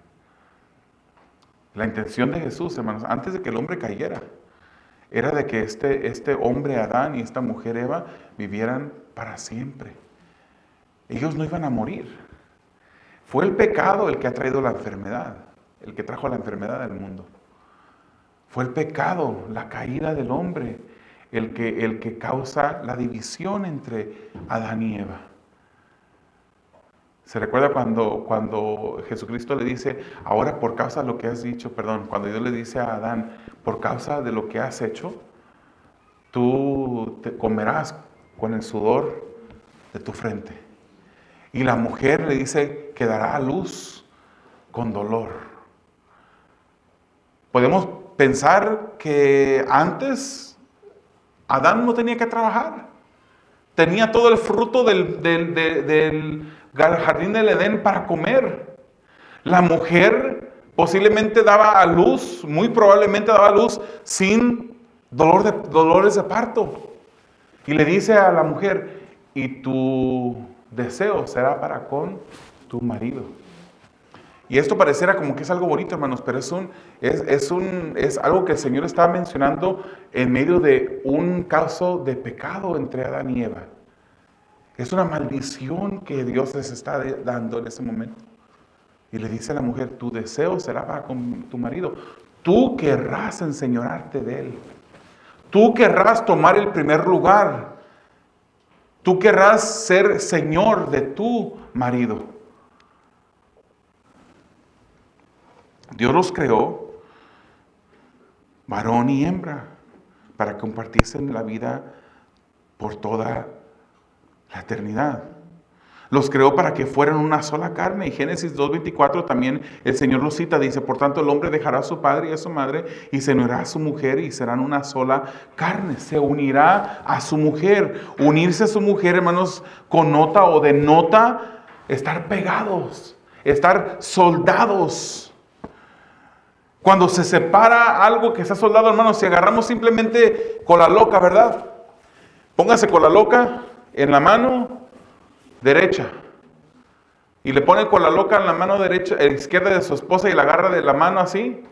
Speaker 1: La intención de Jesús, hermanos, antes de que el hombre cayera, era de que este hombre Adán y esta mujer Eva vivieran para siempre. Ellos no iban a morir. Fue el pecado el que ha traído la enfermedad, el que trajo la enfermedad al mundo. Fue el pecado, la caída del hombre, el que causa la división entre Adán y Eva. ¿Se recuerda cuando Jesucristo le dice, ahora por causa de lo que has dicho, cuando Dios le dice a Adán, por causa de lo que has hecho, tú te comerás con el sudor de tu frente? Y la mujer le dice que dará a luz con dolor. Podemos pensar que antes Adán no tenía que trabajar. Tenía todo el fruto del jardín del Edén para comer. La mujer posiblemente daba a luz, muy probablemente daba a luz sin dolores de parto. Y le dice a la mujer, y tu deseo será para con tu marido. Y esto pareciera como que es algo bonito, hermanos, pero es algo que el Señor está mencionando en medio de un caso de pecado entre Adán y Eva. Es una maldición que Dios les está dando en ese momento. Y le dice a la mujer, tu deseo será para con tu marido. Tú querrás enseñorarte de él. Tú querrás tomar el primer lugar. Tú querrás ser señor de tu marido. Dios los creó, varón y hembra, para compartirse la vida por toda la eternidad. Los creó para que fueran una sola carne. Y Génesis 2:24 también el Señor lo cita. Dice, por tanto el hombre dejará a su padre y a su madre y se unirá a su mujer y serán una sola carne. Se unirá a su mujer. Unirse a su mujer, hermanos, connota o denota estar pegados, estar soldados. Cuando se separa algo que está soldado, hermanos, si agarramos simplemente con la loca, ¿verdad? Póngase con la loca en la mano derecha y le pone con la loca en la mano derecha, izquierda de su esposa y la agarra de la mano así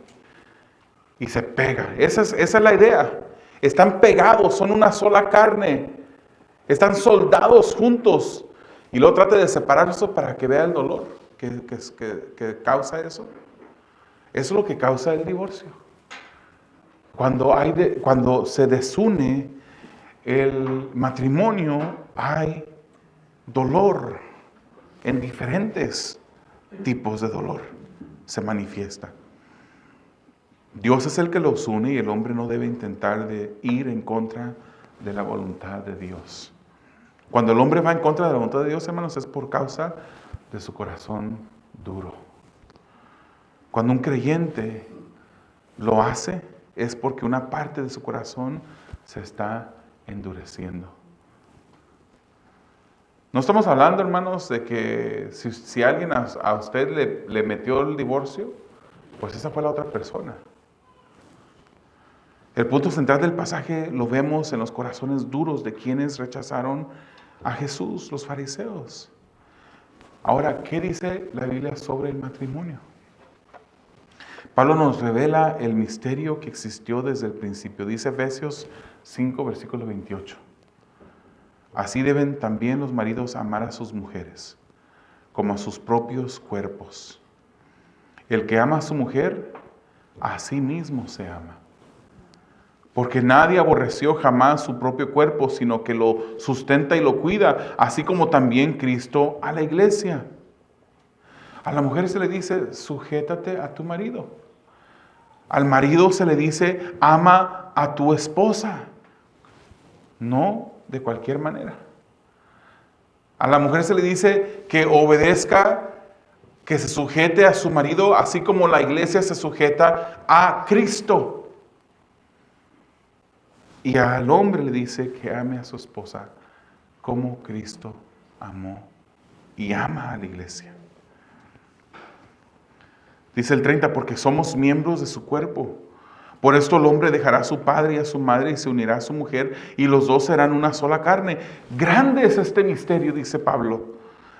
Speaker 1: y se pega. Esa es la idea. Están pegados, son una sola carne. Están soldados juntos. Y luego trate de separar eso para que vea el dolor que causa eso. Eso es lo que causa el divorcio. Cuando se desune el matrimonio, hay dolor. En diferentes tipos de dolor se manifiesta. Dios es el que los une y el hombre no debe intentar de ir en contra de la voluntad de Dios. Cuando el hombre va en contra de la voluntad de Dios, hermanos, es por causa de su corazón duro. Cuando un creyente lo hace, es porque una parte de su corazón se está endureciendo. No estamos hablando, hermanos, de que si alguien a usted le metió el divorcio, pues esa fue la otra persona. El punto central del pasaje lo vemos en los corazones duros de quienes rechazaron a Jesús, los fariseos. Ahora, ¿qué dice la Biblia sobre el matrimonio? Pablo nos revela el misterio que existió desde el principio. Dice Efesios 5, versículo 28. Así deben también los maridos amar a sus mujeres, como a sus propios cuerpos. El que ama a su mujer, a sí mismo se ama. Porque nadie aborreció jamás su propio cuerpo, sino que lo sustenta y lo cuida, así como también Cristo a la iglesia. A la mujer se le dice, sujétate a tu marido. Al marido se le dice, ama a tu esposa. No de cualquier manera. A la mujer se le dice que obedezca, que se sujete a su marido, así como la iglesia se sujeta a Cristo. Y al hombre le dice que ame a su esposa como Cristo amó y ama a la iglesia. Dice el 30, porque somos miembros de su cuerpo. Por esto el hombre dejará a su padre y a su madre y se unirá a su mujer y los dos serán una sola carne. Grande es este misterio, dice Pablo.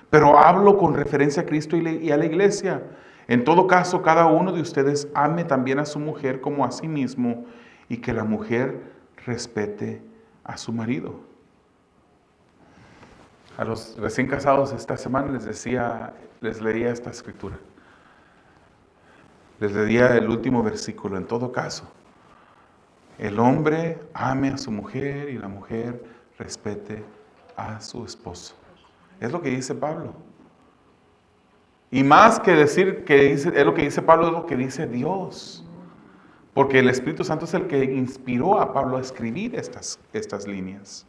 Speaker 1: Pero hablo con referencia a Cristo y a la iglesia. En todo caso, cada uno de ustedes ame también a su mujer como a sí mismo y que la mujer respete a su marido. A los recién casados esta semana les leía esta escritura. Les leía el último versículo. En todo caso, el hombre ame a su mujer y la mujer respete a su esposo. Es lo que dice Pablo. Y más que decir que es lo que dice Pablo, es lo que dice Dios. Porque el Espíritu Santo es el que inspiró a Pablo a escribir estas líneas.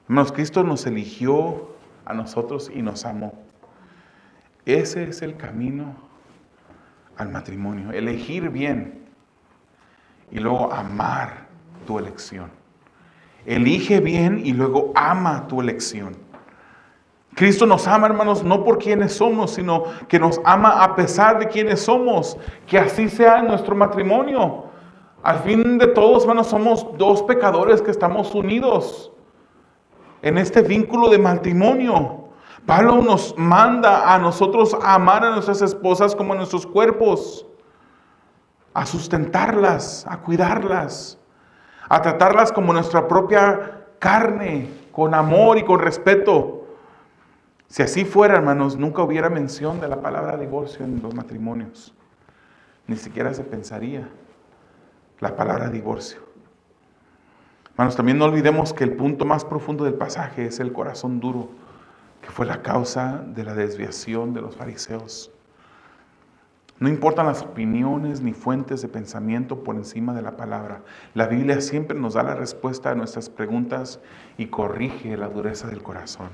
Speaker 1: Hermanos, Cristo nos eligió a nosotros y nos amó. Ese es el camino al matrimonio. Elegir bien y luego amar tu elección. Elige bien y luego ama tu elección. Cristo nos ama, hermanos, no por quienes somos, sino que nos ama a pesar de quienes somos. Que así sea en nuestro matrimonio. Al fin de todos, hermanos, somos dos pecadores que estamos unidos en este vínculo de matrimonio. Pablo nos manda a nosotros a amar a nuestras esposas como a nuestros cuerpos, a sustentarlas, a cuidarlas, a tratarlas como nuestra propia carne, con amor y con respeto. Si así fuera, hermanos, nunca hubiera mención de la palabra divorcio en los matrimonios. Ni siquiera se pensaría la palabra divorcio. Hermanos, también no olvidemos que el punto más profundo del pasaje es el corazón duro, que fue la causa de la desviación de los fariseos. No importan las opiniones ni fuentes de pensamiento por encima de la palabra. La Biblia siempre nos da la respuesta a nuestras preguntas y corrige la dureza del corazón.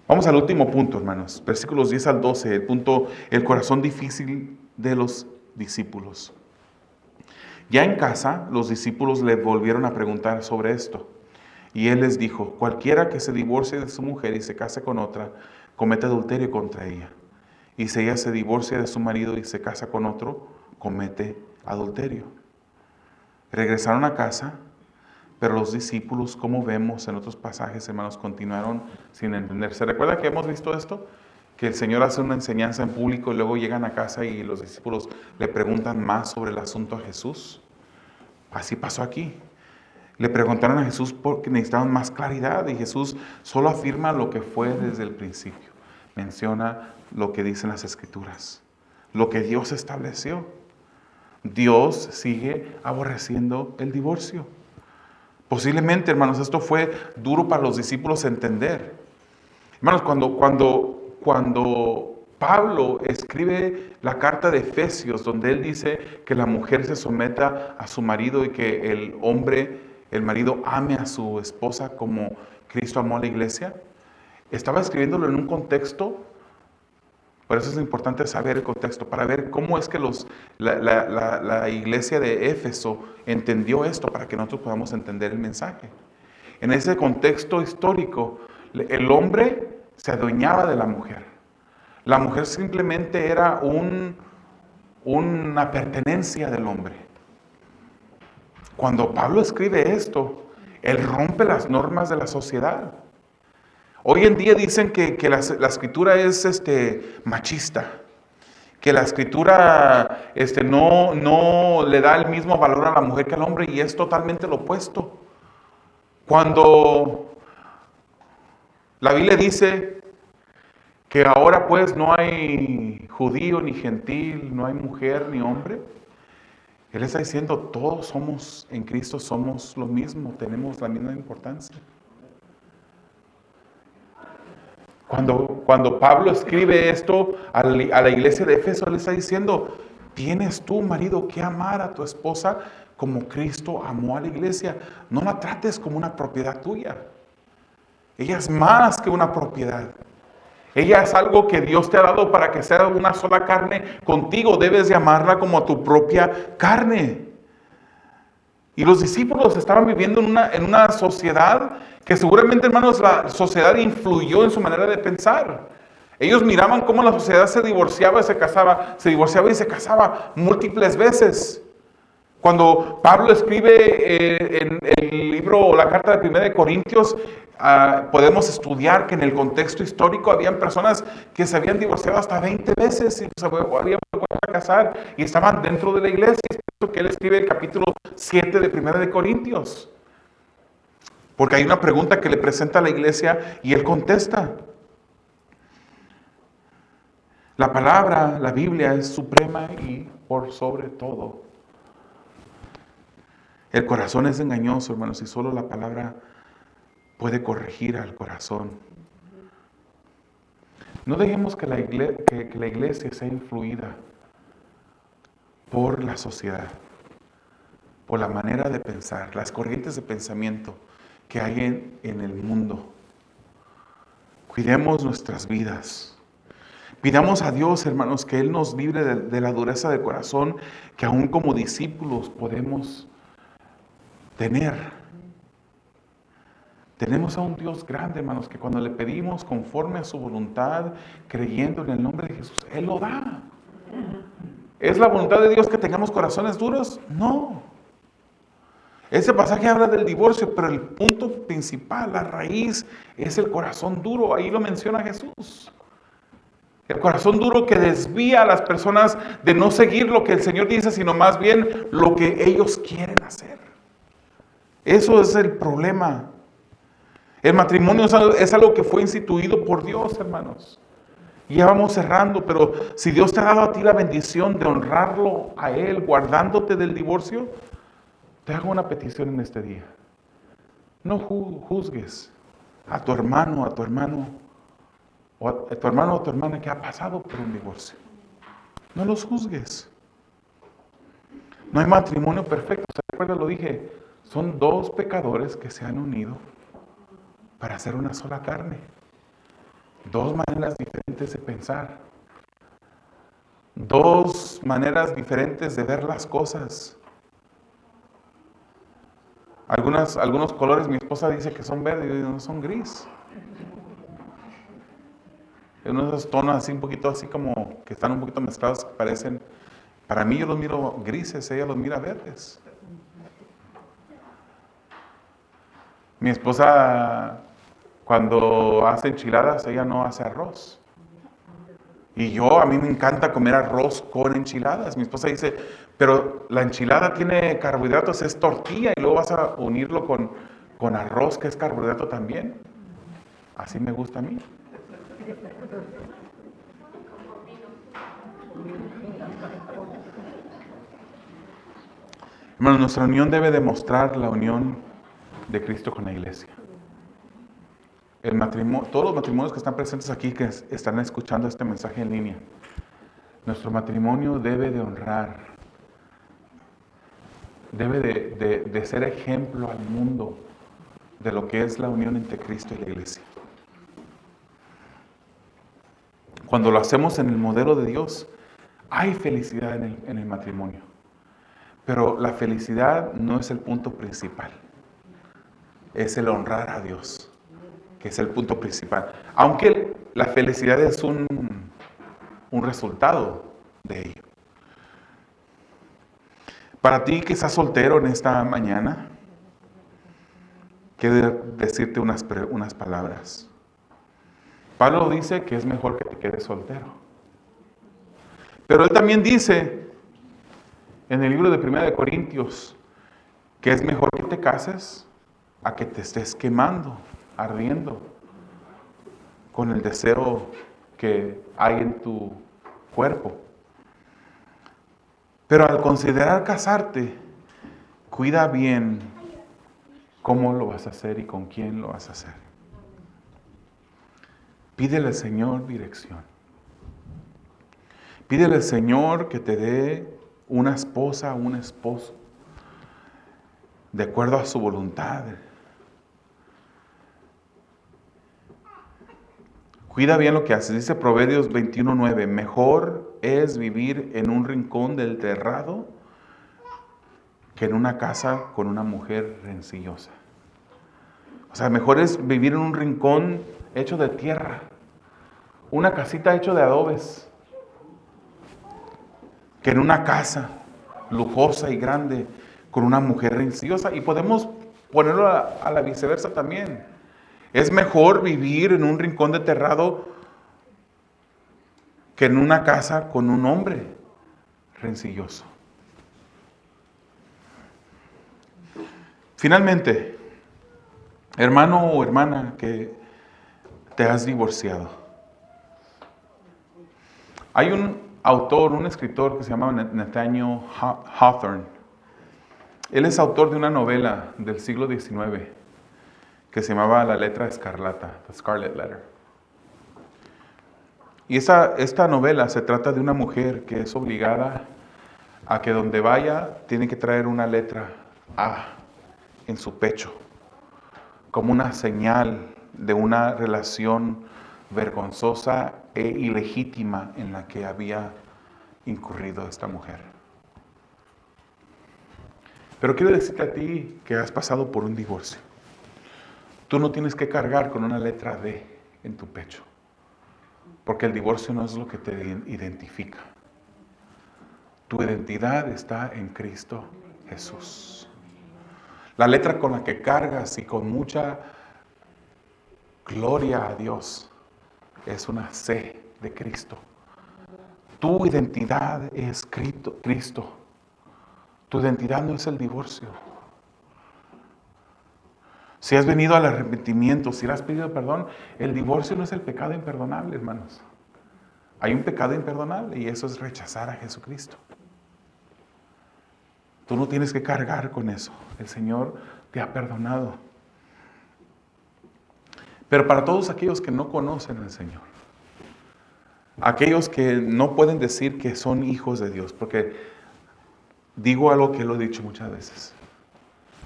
Speaker 1: Vamos al último punto, hermanos. Versículos 10 al 12, el punto, el corazón difícil de los discípulos. Ya en casa, los discípulos le volvieron a preguntar sobre esto. Y él les dijo, cualquiera que se divorcie de su mujer y se case con otra, comete adulterio contra ella. Y si ella se divorcia de su marido y se casa con otro, comete adulterio. Regresaron a casa, pero los discípulos, como vemos en otros pasajes, hermanos, continuaron sin entender. ¿Se recuerda que hemos visto esto? Que el Señor hace una enseñanza en público y luego llegan a casa y los discípulos le preguntan más sobre el asunto a Jesús. Así pasó aquí. Le preguntaron a Jesús porque necesitaban más claridad y Jesús solo afirma lo que fue desde el principio. Menciona lo que dicen las Escrituras, lo que Dios estableció. Dios sigue aborreciendo el divorcio. Posiblemente, hermanos, esto fue duro para los discípulos entender. Hermanos, cuando Pablo escribe la carta de Efesios, donde él dice que la mujer se someta a su marido y que el marido ame a su esposa como Cristo amó a la iglesia, estaba escribiéndolo en un contexto Por eso es importante saber el contexto, para ver cómo es que la iglesia de Éfeso entendió esto, para que nosotros podamos entender el mensaje. En ese contexto histórico, el hombre se adueñaba de la mujer. La mujer simplemente era una pertenencia del hombre. Cuando Pablo escribe esto, él rompe las normas de la sociedad. Hoy en día dicen que la escritura es machista, que la escritura no le da el mismo valor a la mujer que al hombre, y es totalmente lo opuesto. Cuando la Biblia dice que ahora pues no hay judío ni gentil, no hay mujer ni hombre, Él está diciendo todos somos en Cristo, somos lo mismo, tenemos la misma importancia. Cuando Pablo escribe esto a la iglesia de Éfeso, le está diciendo, tienes tú, marido, que amar a tu esposa como Cristo amó a la iglesia. No la trates como una propiedad tuya. Ella es más que una propiedad. Ella es algo que Dios te ha dado para que sea una sola carne contigo. Debes de amarla como a tu propia carne. Y los discípulos estaban viviendo en una sociedad que seguramente, hermanos, la sociedad influyó en su manera de pensar. Ellos miraban cómo la sociedad se divorciaba y se casaba, se divorciaba y se casaba múltiples veces. Cuando Pablo escribe en el libro o la carta de 1 de Corintios, podemos estudiar que en el contexto histórico habían personas que se habían divorciado hasta 20 veces y se habían vuelto a casar y estaban dentro de la iglesia. Es por eso que él escribe el capítulo 7 de 1 de Corintios. Porque hay una pregunta que le presenta a la iglesia y él contesta. La palabra, la Biblia es suprema y por sobre todo. El corazón es engañoso, hermanos, y solo la palabra puede corregir al corazón. No dejemos que la iglesia sea influida por la sociedad, por la manera de pensar, las corrientes de pensamiento que hay en el mundo. Cuidemos nuestras vidas. Pidamos a Dios, hermanos, que Él nos libre de la dureza de corazón que aún como discípulos podemos tener. Tenemos a un Dios grande, hermanos, que cuando le pedimos conforme a su voluntad, creyendo en el nombre de Jesús, Él lo da. ¿Es la voluntad de Dios que tengamos corazones duros? No. Ese pasaje habla del divorcio, pero el punto principal, la raíz, es el corazón duro. Ahí lo menciona Jesús. El corazón duro que desvía a las personas de no seguir lo que el Señor dice, sino más bien lo que ellos quieren hacer. Eso es el problema. El matrimonio es algo que fue instituido por Dios, hermanos. Y ya vamos cerrando, pero si Dios te ha dado a ti la bendición de honrarlo a Él, guardándote del divorcio, te hago una petición en este día. No juzgues a tu hermano, o a tu hermana que ha pasado por un divorcio. No los juzgues. No hay matrimonio perfecto. ¿Se acuerda? Lo dije. Son dos pecadores que se han unido para hacer una sola carne. Dos maneras diferentes de pensar. Dos maneras diferentes de ver las cosas. Algunos colores, mi esposa dice que son verdes y no son gris. Uno de esos tonos así un poquito así como que están un poquito mezclados que parecen, para mí yo los miro grises, ella los mira verdes. Mi esposa cuando hace enchiladas, ella no hace arroz. Y a mí me encanta comer arroz con enchiladas. Mi esposa dice, pero la enchilada tiene carbohidratos, es tortilla y luego vas a unirlo con arroz, que es carbohidrato también. Así me gusta a mí. Hermanos, nuestra unión debe demostrar la unión de Cristo con la iglesia. Todos los matrimonios que están presentes aquí, que están escuchando este mensaje en línea, nuestro matrimonio debe de honrar, debe de ser ejemplo al mundo de lo que es la unión entre Cristo y la iglesia. Cuando lo hacemos en el modelo de Dios, hay felicidad en el matrimonio. Pero la felicidad no es el punto principal. Es el honrar a Dios, que es el punto principal. Aunque la felicidad es un resultado de ello. Para ti que estás soltero en esta mañana, quiero decirte unas palabras. Pablo dice que es mejor que te quedes soltero. Pero él también dice en el libro de 1 Corintios que es mejor que te cases a que te estés quemando, ardiendo con el deseo que hay en tu cuerpo. Pero al considerar casarte, cuida bien cómo lo vas a hacer y con quién lo vas a hacer. Pídele al Señor dirección. Pídele al Señor que te dé una esposa o un esposo de acuerdo a su voluntad. Cuida bien lo que haces. Dice Proverbios 21:9, mejor es vivir en un rincón del terrado que en una casa con una mujer rencillosa. O sea, mejor es vivir en un rincón hecho de tierra, una casita hecha de adobes, que en una casa lujosa y grande con una mujer rencillosa. Y podemos ponerlo a la viceversa también. Es mejor vivir en un rincón de terrado que en una casa con un hombre rencilloso. Finalmente, hermano o hermana que te has divorciado. Hay un autor, un escritor que se llama Nathaniel Hawthorne. Él es autor de una novela del siglo XIX que se llamaba La letra escarlata, The Scarlet Letter. Y esta novela se trata de una mujer que es obligada a que donde vaya tiene que traer una letra A en su pecho, como una señal de una relación vergonzosa e ilegítima en la que había incurrido esta mujer. Pero quiero decirte a ti que has pasado por un divorcio. Tú no tienes que cargar con una letra D en tu pecho, porque el divorcio no es lo que te identifica. Tu identidad está en Cristo Jesús. La letra con la que cargas y con mucha gloria a Dios es una C de Cristo. Tu identidad es Cristo. Tu identidad no es el divorcio. Si has venido al arrepentimiento, si le has pedido perdón, el divorcio no es el pecado imperdonable, hermanos. Hay un pecado imperdonable y eso es rechazar a Jesucristo. Tú no tienes que cargar con eso. El Señor te ha perdonado. Pero para todos aquellos que no conocen al Señor, aquellos que no pueden decir que son hijos de Dios, porque digo algo que lo he dicho muchas veces,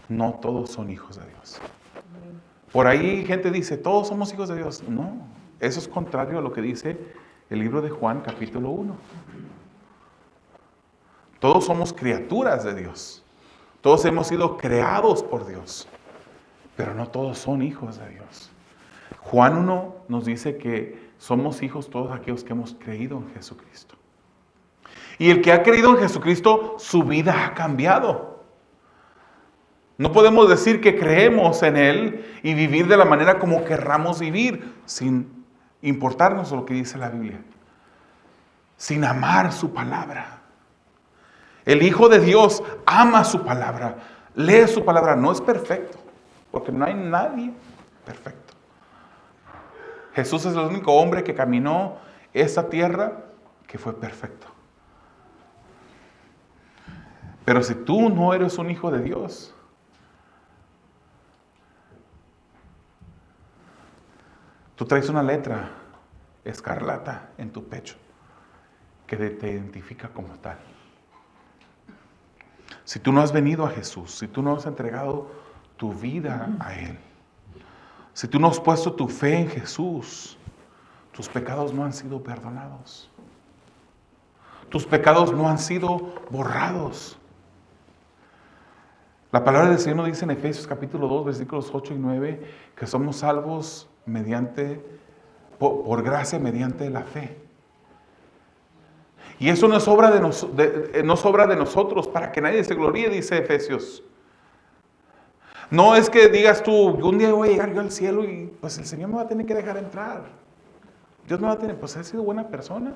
Speaker 1: no todos son hijos de Dios. Por ahí gente dice, todos somos hijos de Dios. No, eso es contrario a lo que dice el libro de Juan, capítulo 1. Todos somos criaturas de Dios. Todos hemos sido creados por Dios. Pero no todos son hijos de Dios. Juan 1 nos dice que somos hijos todos aquellos que hemos creído en Jesucristo. Y el que ha creído en Jesucristo, su vida ha cambiado. No podemos decir que creemos en Él y vivir de la manera como querramos vivir, sin importarnos lo que dice la Biblia. Sin amar su palabra. El Hijo de Dios ama su palabra, lee su palabra. No es perfecto, porque no hay nadie perfecto. Jesús es el único hombre que caminó esta tierra que fue perfecto. Pero si tú no eres un hijo de Dios, tú traes una letra escarlata en tu pecho que te identifica como tal. Si tú no has venido a Jesús, si tú no has entregado tu vida a Él, si tú no has puesto tu fe en Jesús, tus pecados no han sido perdonados. Tus pecados no han sido borrados. La palabra del Señor nos dice en Efesios capítulo 2, versículos 8 y 9, que somos salvos por gracia mediante la fe. Y eso no es obra de nosotros, para que nadie se gloríe, dice Efesios. No es que digas tú, un día voy a llegar yo al cielo y pues el Señor me va a tener que dejar entrar. Dios me va a tener, pues he sido buena persona.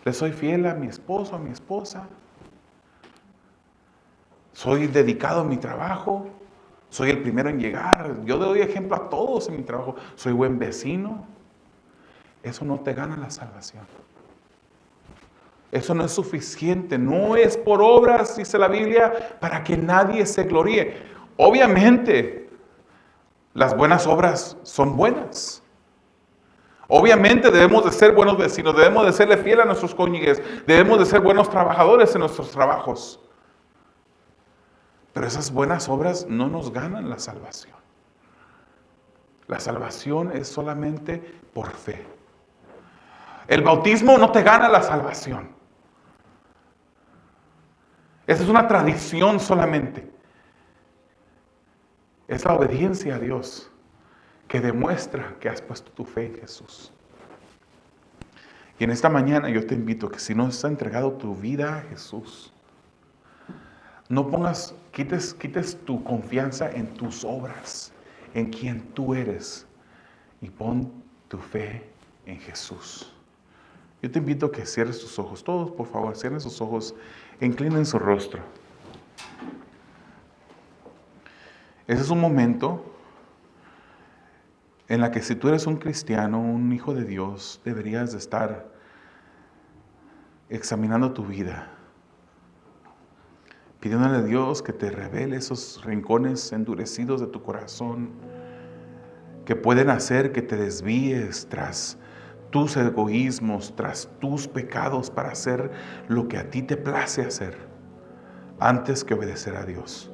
Speaker 1: Le soy fiel a mi esposo, a mi esposa. Soy dedicado a mi trabajo. Soy el primero en llegar. Yo le doy ejemplo a todos en mi trabajo. Soy buen vecino. Eso no te gana la salvación. Eso no es suficiente. No es por obras, dice la Biblia, para que nadie se gloríe. Obviamente, las buenas obras son buenas. Obviamente debemos de ser buenos vecinos, debemos de serle fiel a nuestros cónyuges, debemos de ser buenos trabajadores en nuestros trabajos. Pero esas buenas obras no nos ganan la salvación. La salvación es solamente por fe. El bautismo no te gana la salvación. Esa es una tradición solamente. Es la obediencia a Dios que demuestra que has puesto tu fe en Jesús. Y en esta mañana yo te invito a que si no has entregado tu vida a Jesús, no quites tu confianza en tus obras, en quien tú eres, y pon tu fe en Jesús. Yo te invito a que cierres tus ojos. Todos, por favor, cierren sus ojos, inclinen su rostro. Ese es un momento en la que si tú eres un cristiano, un hijo de Dios, deberías de estar examinando tu vida, pidiéndole a Dios que te revele esos rincones endurecidos de tu corazón que pueden hacer que te desvíes tras tus egoísmos, tras tus pecados para hacer lo que a ti te place hacer antes que obedecer a Dios.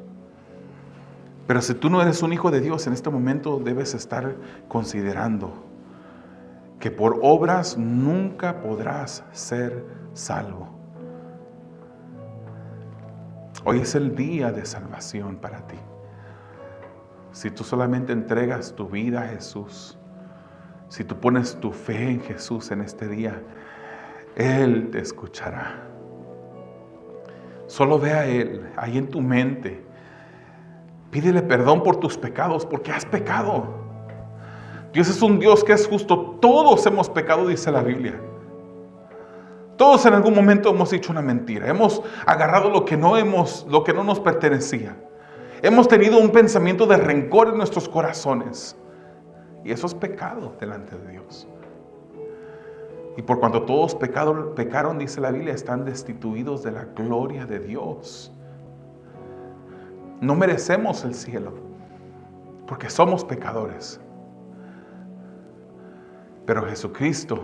Speaker 1: Pero si tú no eres un hijo de Dios, en este momento debes estar considerando que por obras nunca podrás ser salvo. Hoy es el día de salvación para ti. Si tú solamente entregas tu vida a Jesús, si tú pones tu fe en Jesús en este día, Él te escuchará. Solo ve a Él, ahí en tu mente. Pídele perdón por tus pecados, porque has pecado. Dios es un Dios que es justo. Todos hemos pecado, dice la Biblia. Todos en algún momento hemos dicho una mentira. Hemos agarrado lo que no nos pertenecía. Hemos tenido un pensamiento de rencor en nuestros corazones. Y eso es pecado delante de Dios. Y por cuanto todos pecaron, dice la Biblia, están destituidos de la gloria de Dios. No merecemos el cielo, porque somos pecadores. Pero Jesucristo,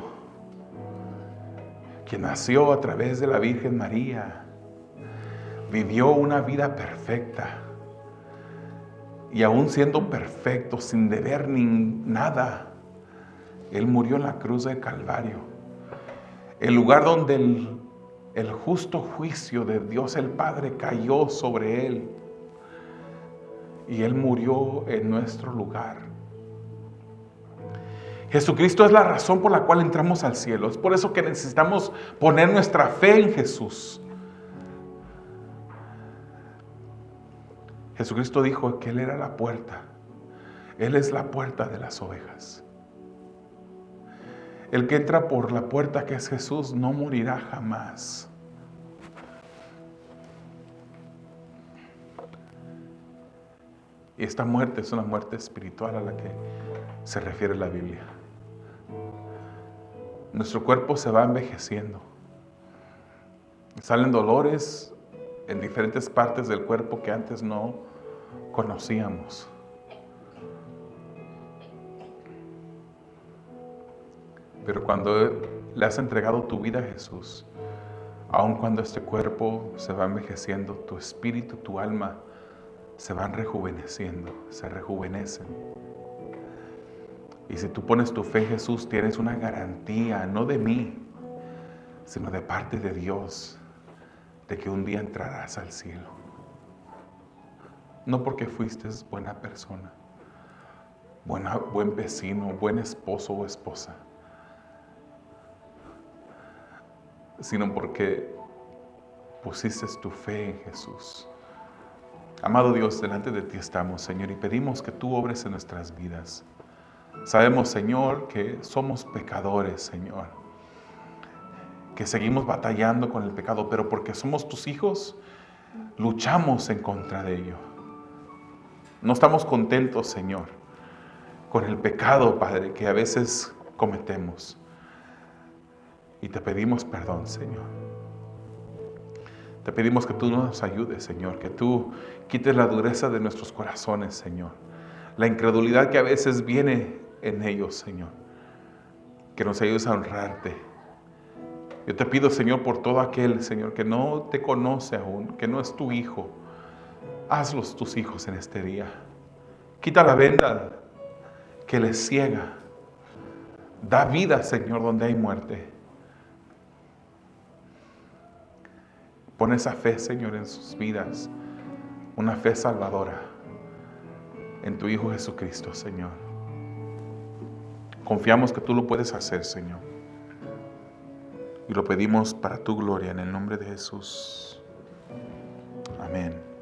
Speaker 1: quien nació a través de la Virgen María, vivió una vida perfecta. Y aún siendo perfecto, sin deber ni nada, Él murió en la cruz del Calvario. El lugar donde el justo juicio de Dios el Padre cayó sobre Él. Y Él murió en nuestro lugar. Jesucristo es la razón por la cual entramos al cielo. Es por eso que necesitamos poner nuestra fe en Jesús. Jesucristo dijo que Él era la puerta. Él es la puerta de las ovejas. El que entra por la puerta que es Jesús no morirá jamás. Y esta muerte es una muerte espiritual a la que se refiere la Biblia. Nuestro cuerpo se va envejeciendo. Salen dolores en diferentes partes del cuerpo que antes no conocíamos. Pero cuando le has entregado tu vida a Jesús, aun cuando este cuerpo se va envejeciendo, tu espíritu, tu alma se van rejuveneciendo, se rejuvenecen. Y si tú pones tu fe en Jesús, tienes una garantía, no de mí, sino de parte de Dios, de que un día entrarás al cielo. No porque fuiste buena persona, buen vecino, buen esposo o esposa, sino porque pusiste tu fe en Jesús. Amado Dios, delante de ti estamos, Señor, y pedimos que tú obres en nuestras vidas. Sabemos, Señor, que somos pecadores, Señor, que seguimos batallando con el pecado, pero porque somos tus hijos, luchamos en contra de ello. No estamos contentos, Señor, con el pecado, Padre, que a veces cometemos. Y te pedimos perdón, Señor. Te pedimos que tú nos ayudes, Señor, que tú quites la dureza de nuestros corazones, Señor. La incredulidad que a veces viene en ellos, Señor. Que nos ayudes a honrarte. Yo te pido, Señor, por todo aquel, Señor, que no te conoce aún, que no es tu hijo. Hazlos tus hijos en este día. Quita la venda que les ciega. Da vida, Señor, donde hay muerte. Pon esa fe, Señor, en sus vidas. Una fe salvadora en tu Hijo Jesucristo, Señor. Confiamos que tú lo puedes hacer, Señor. Y lo pedimos para tu gloria en el nombre de Jesús. Amén.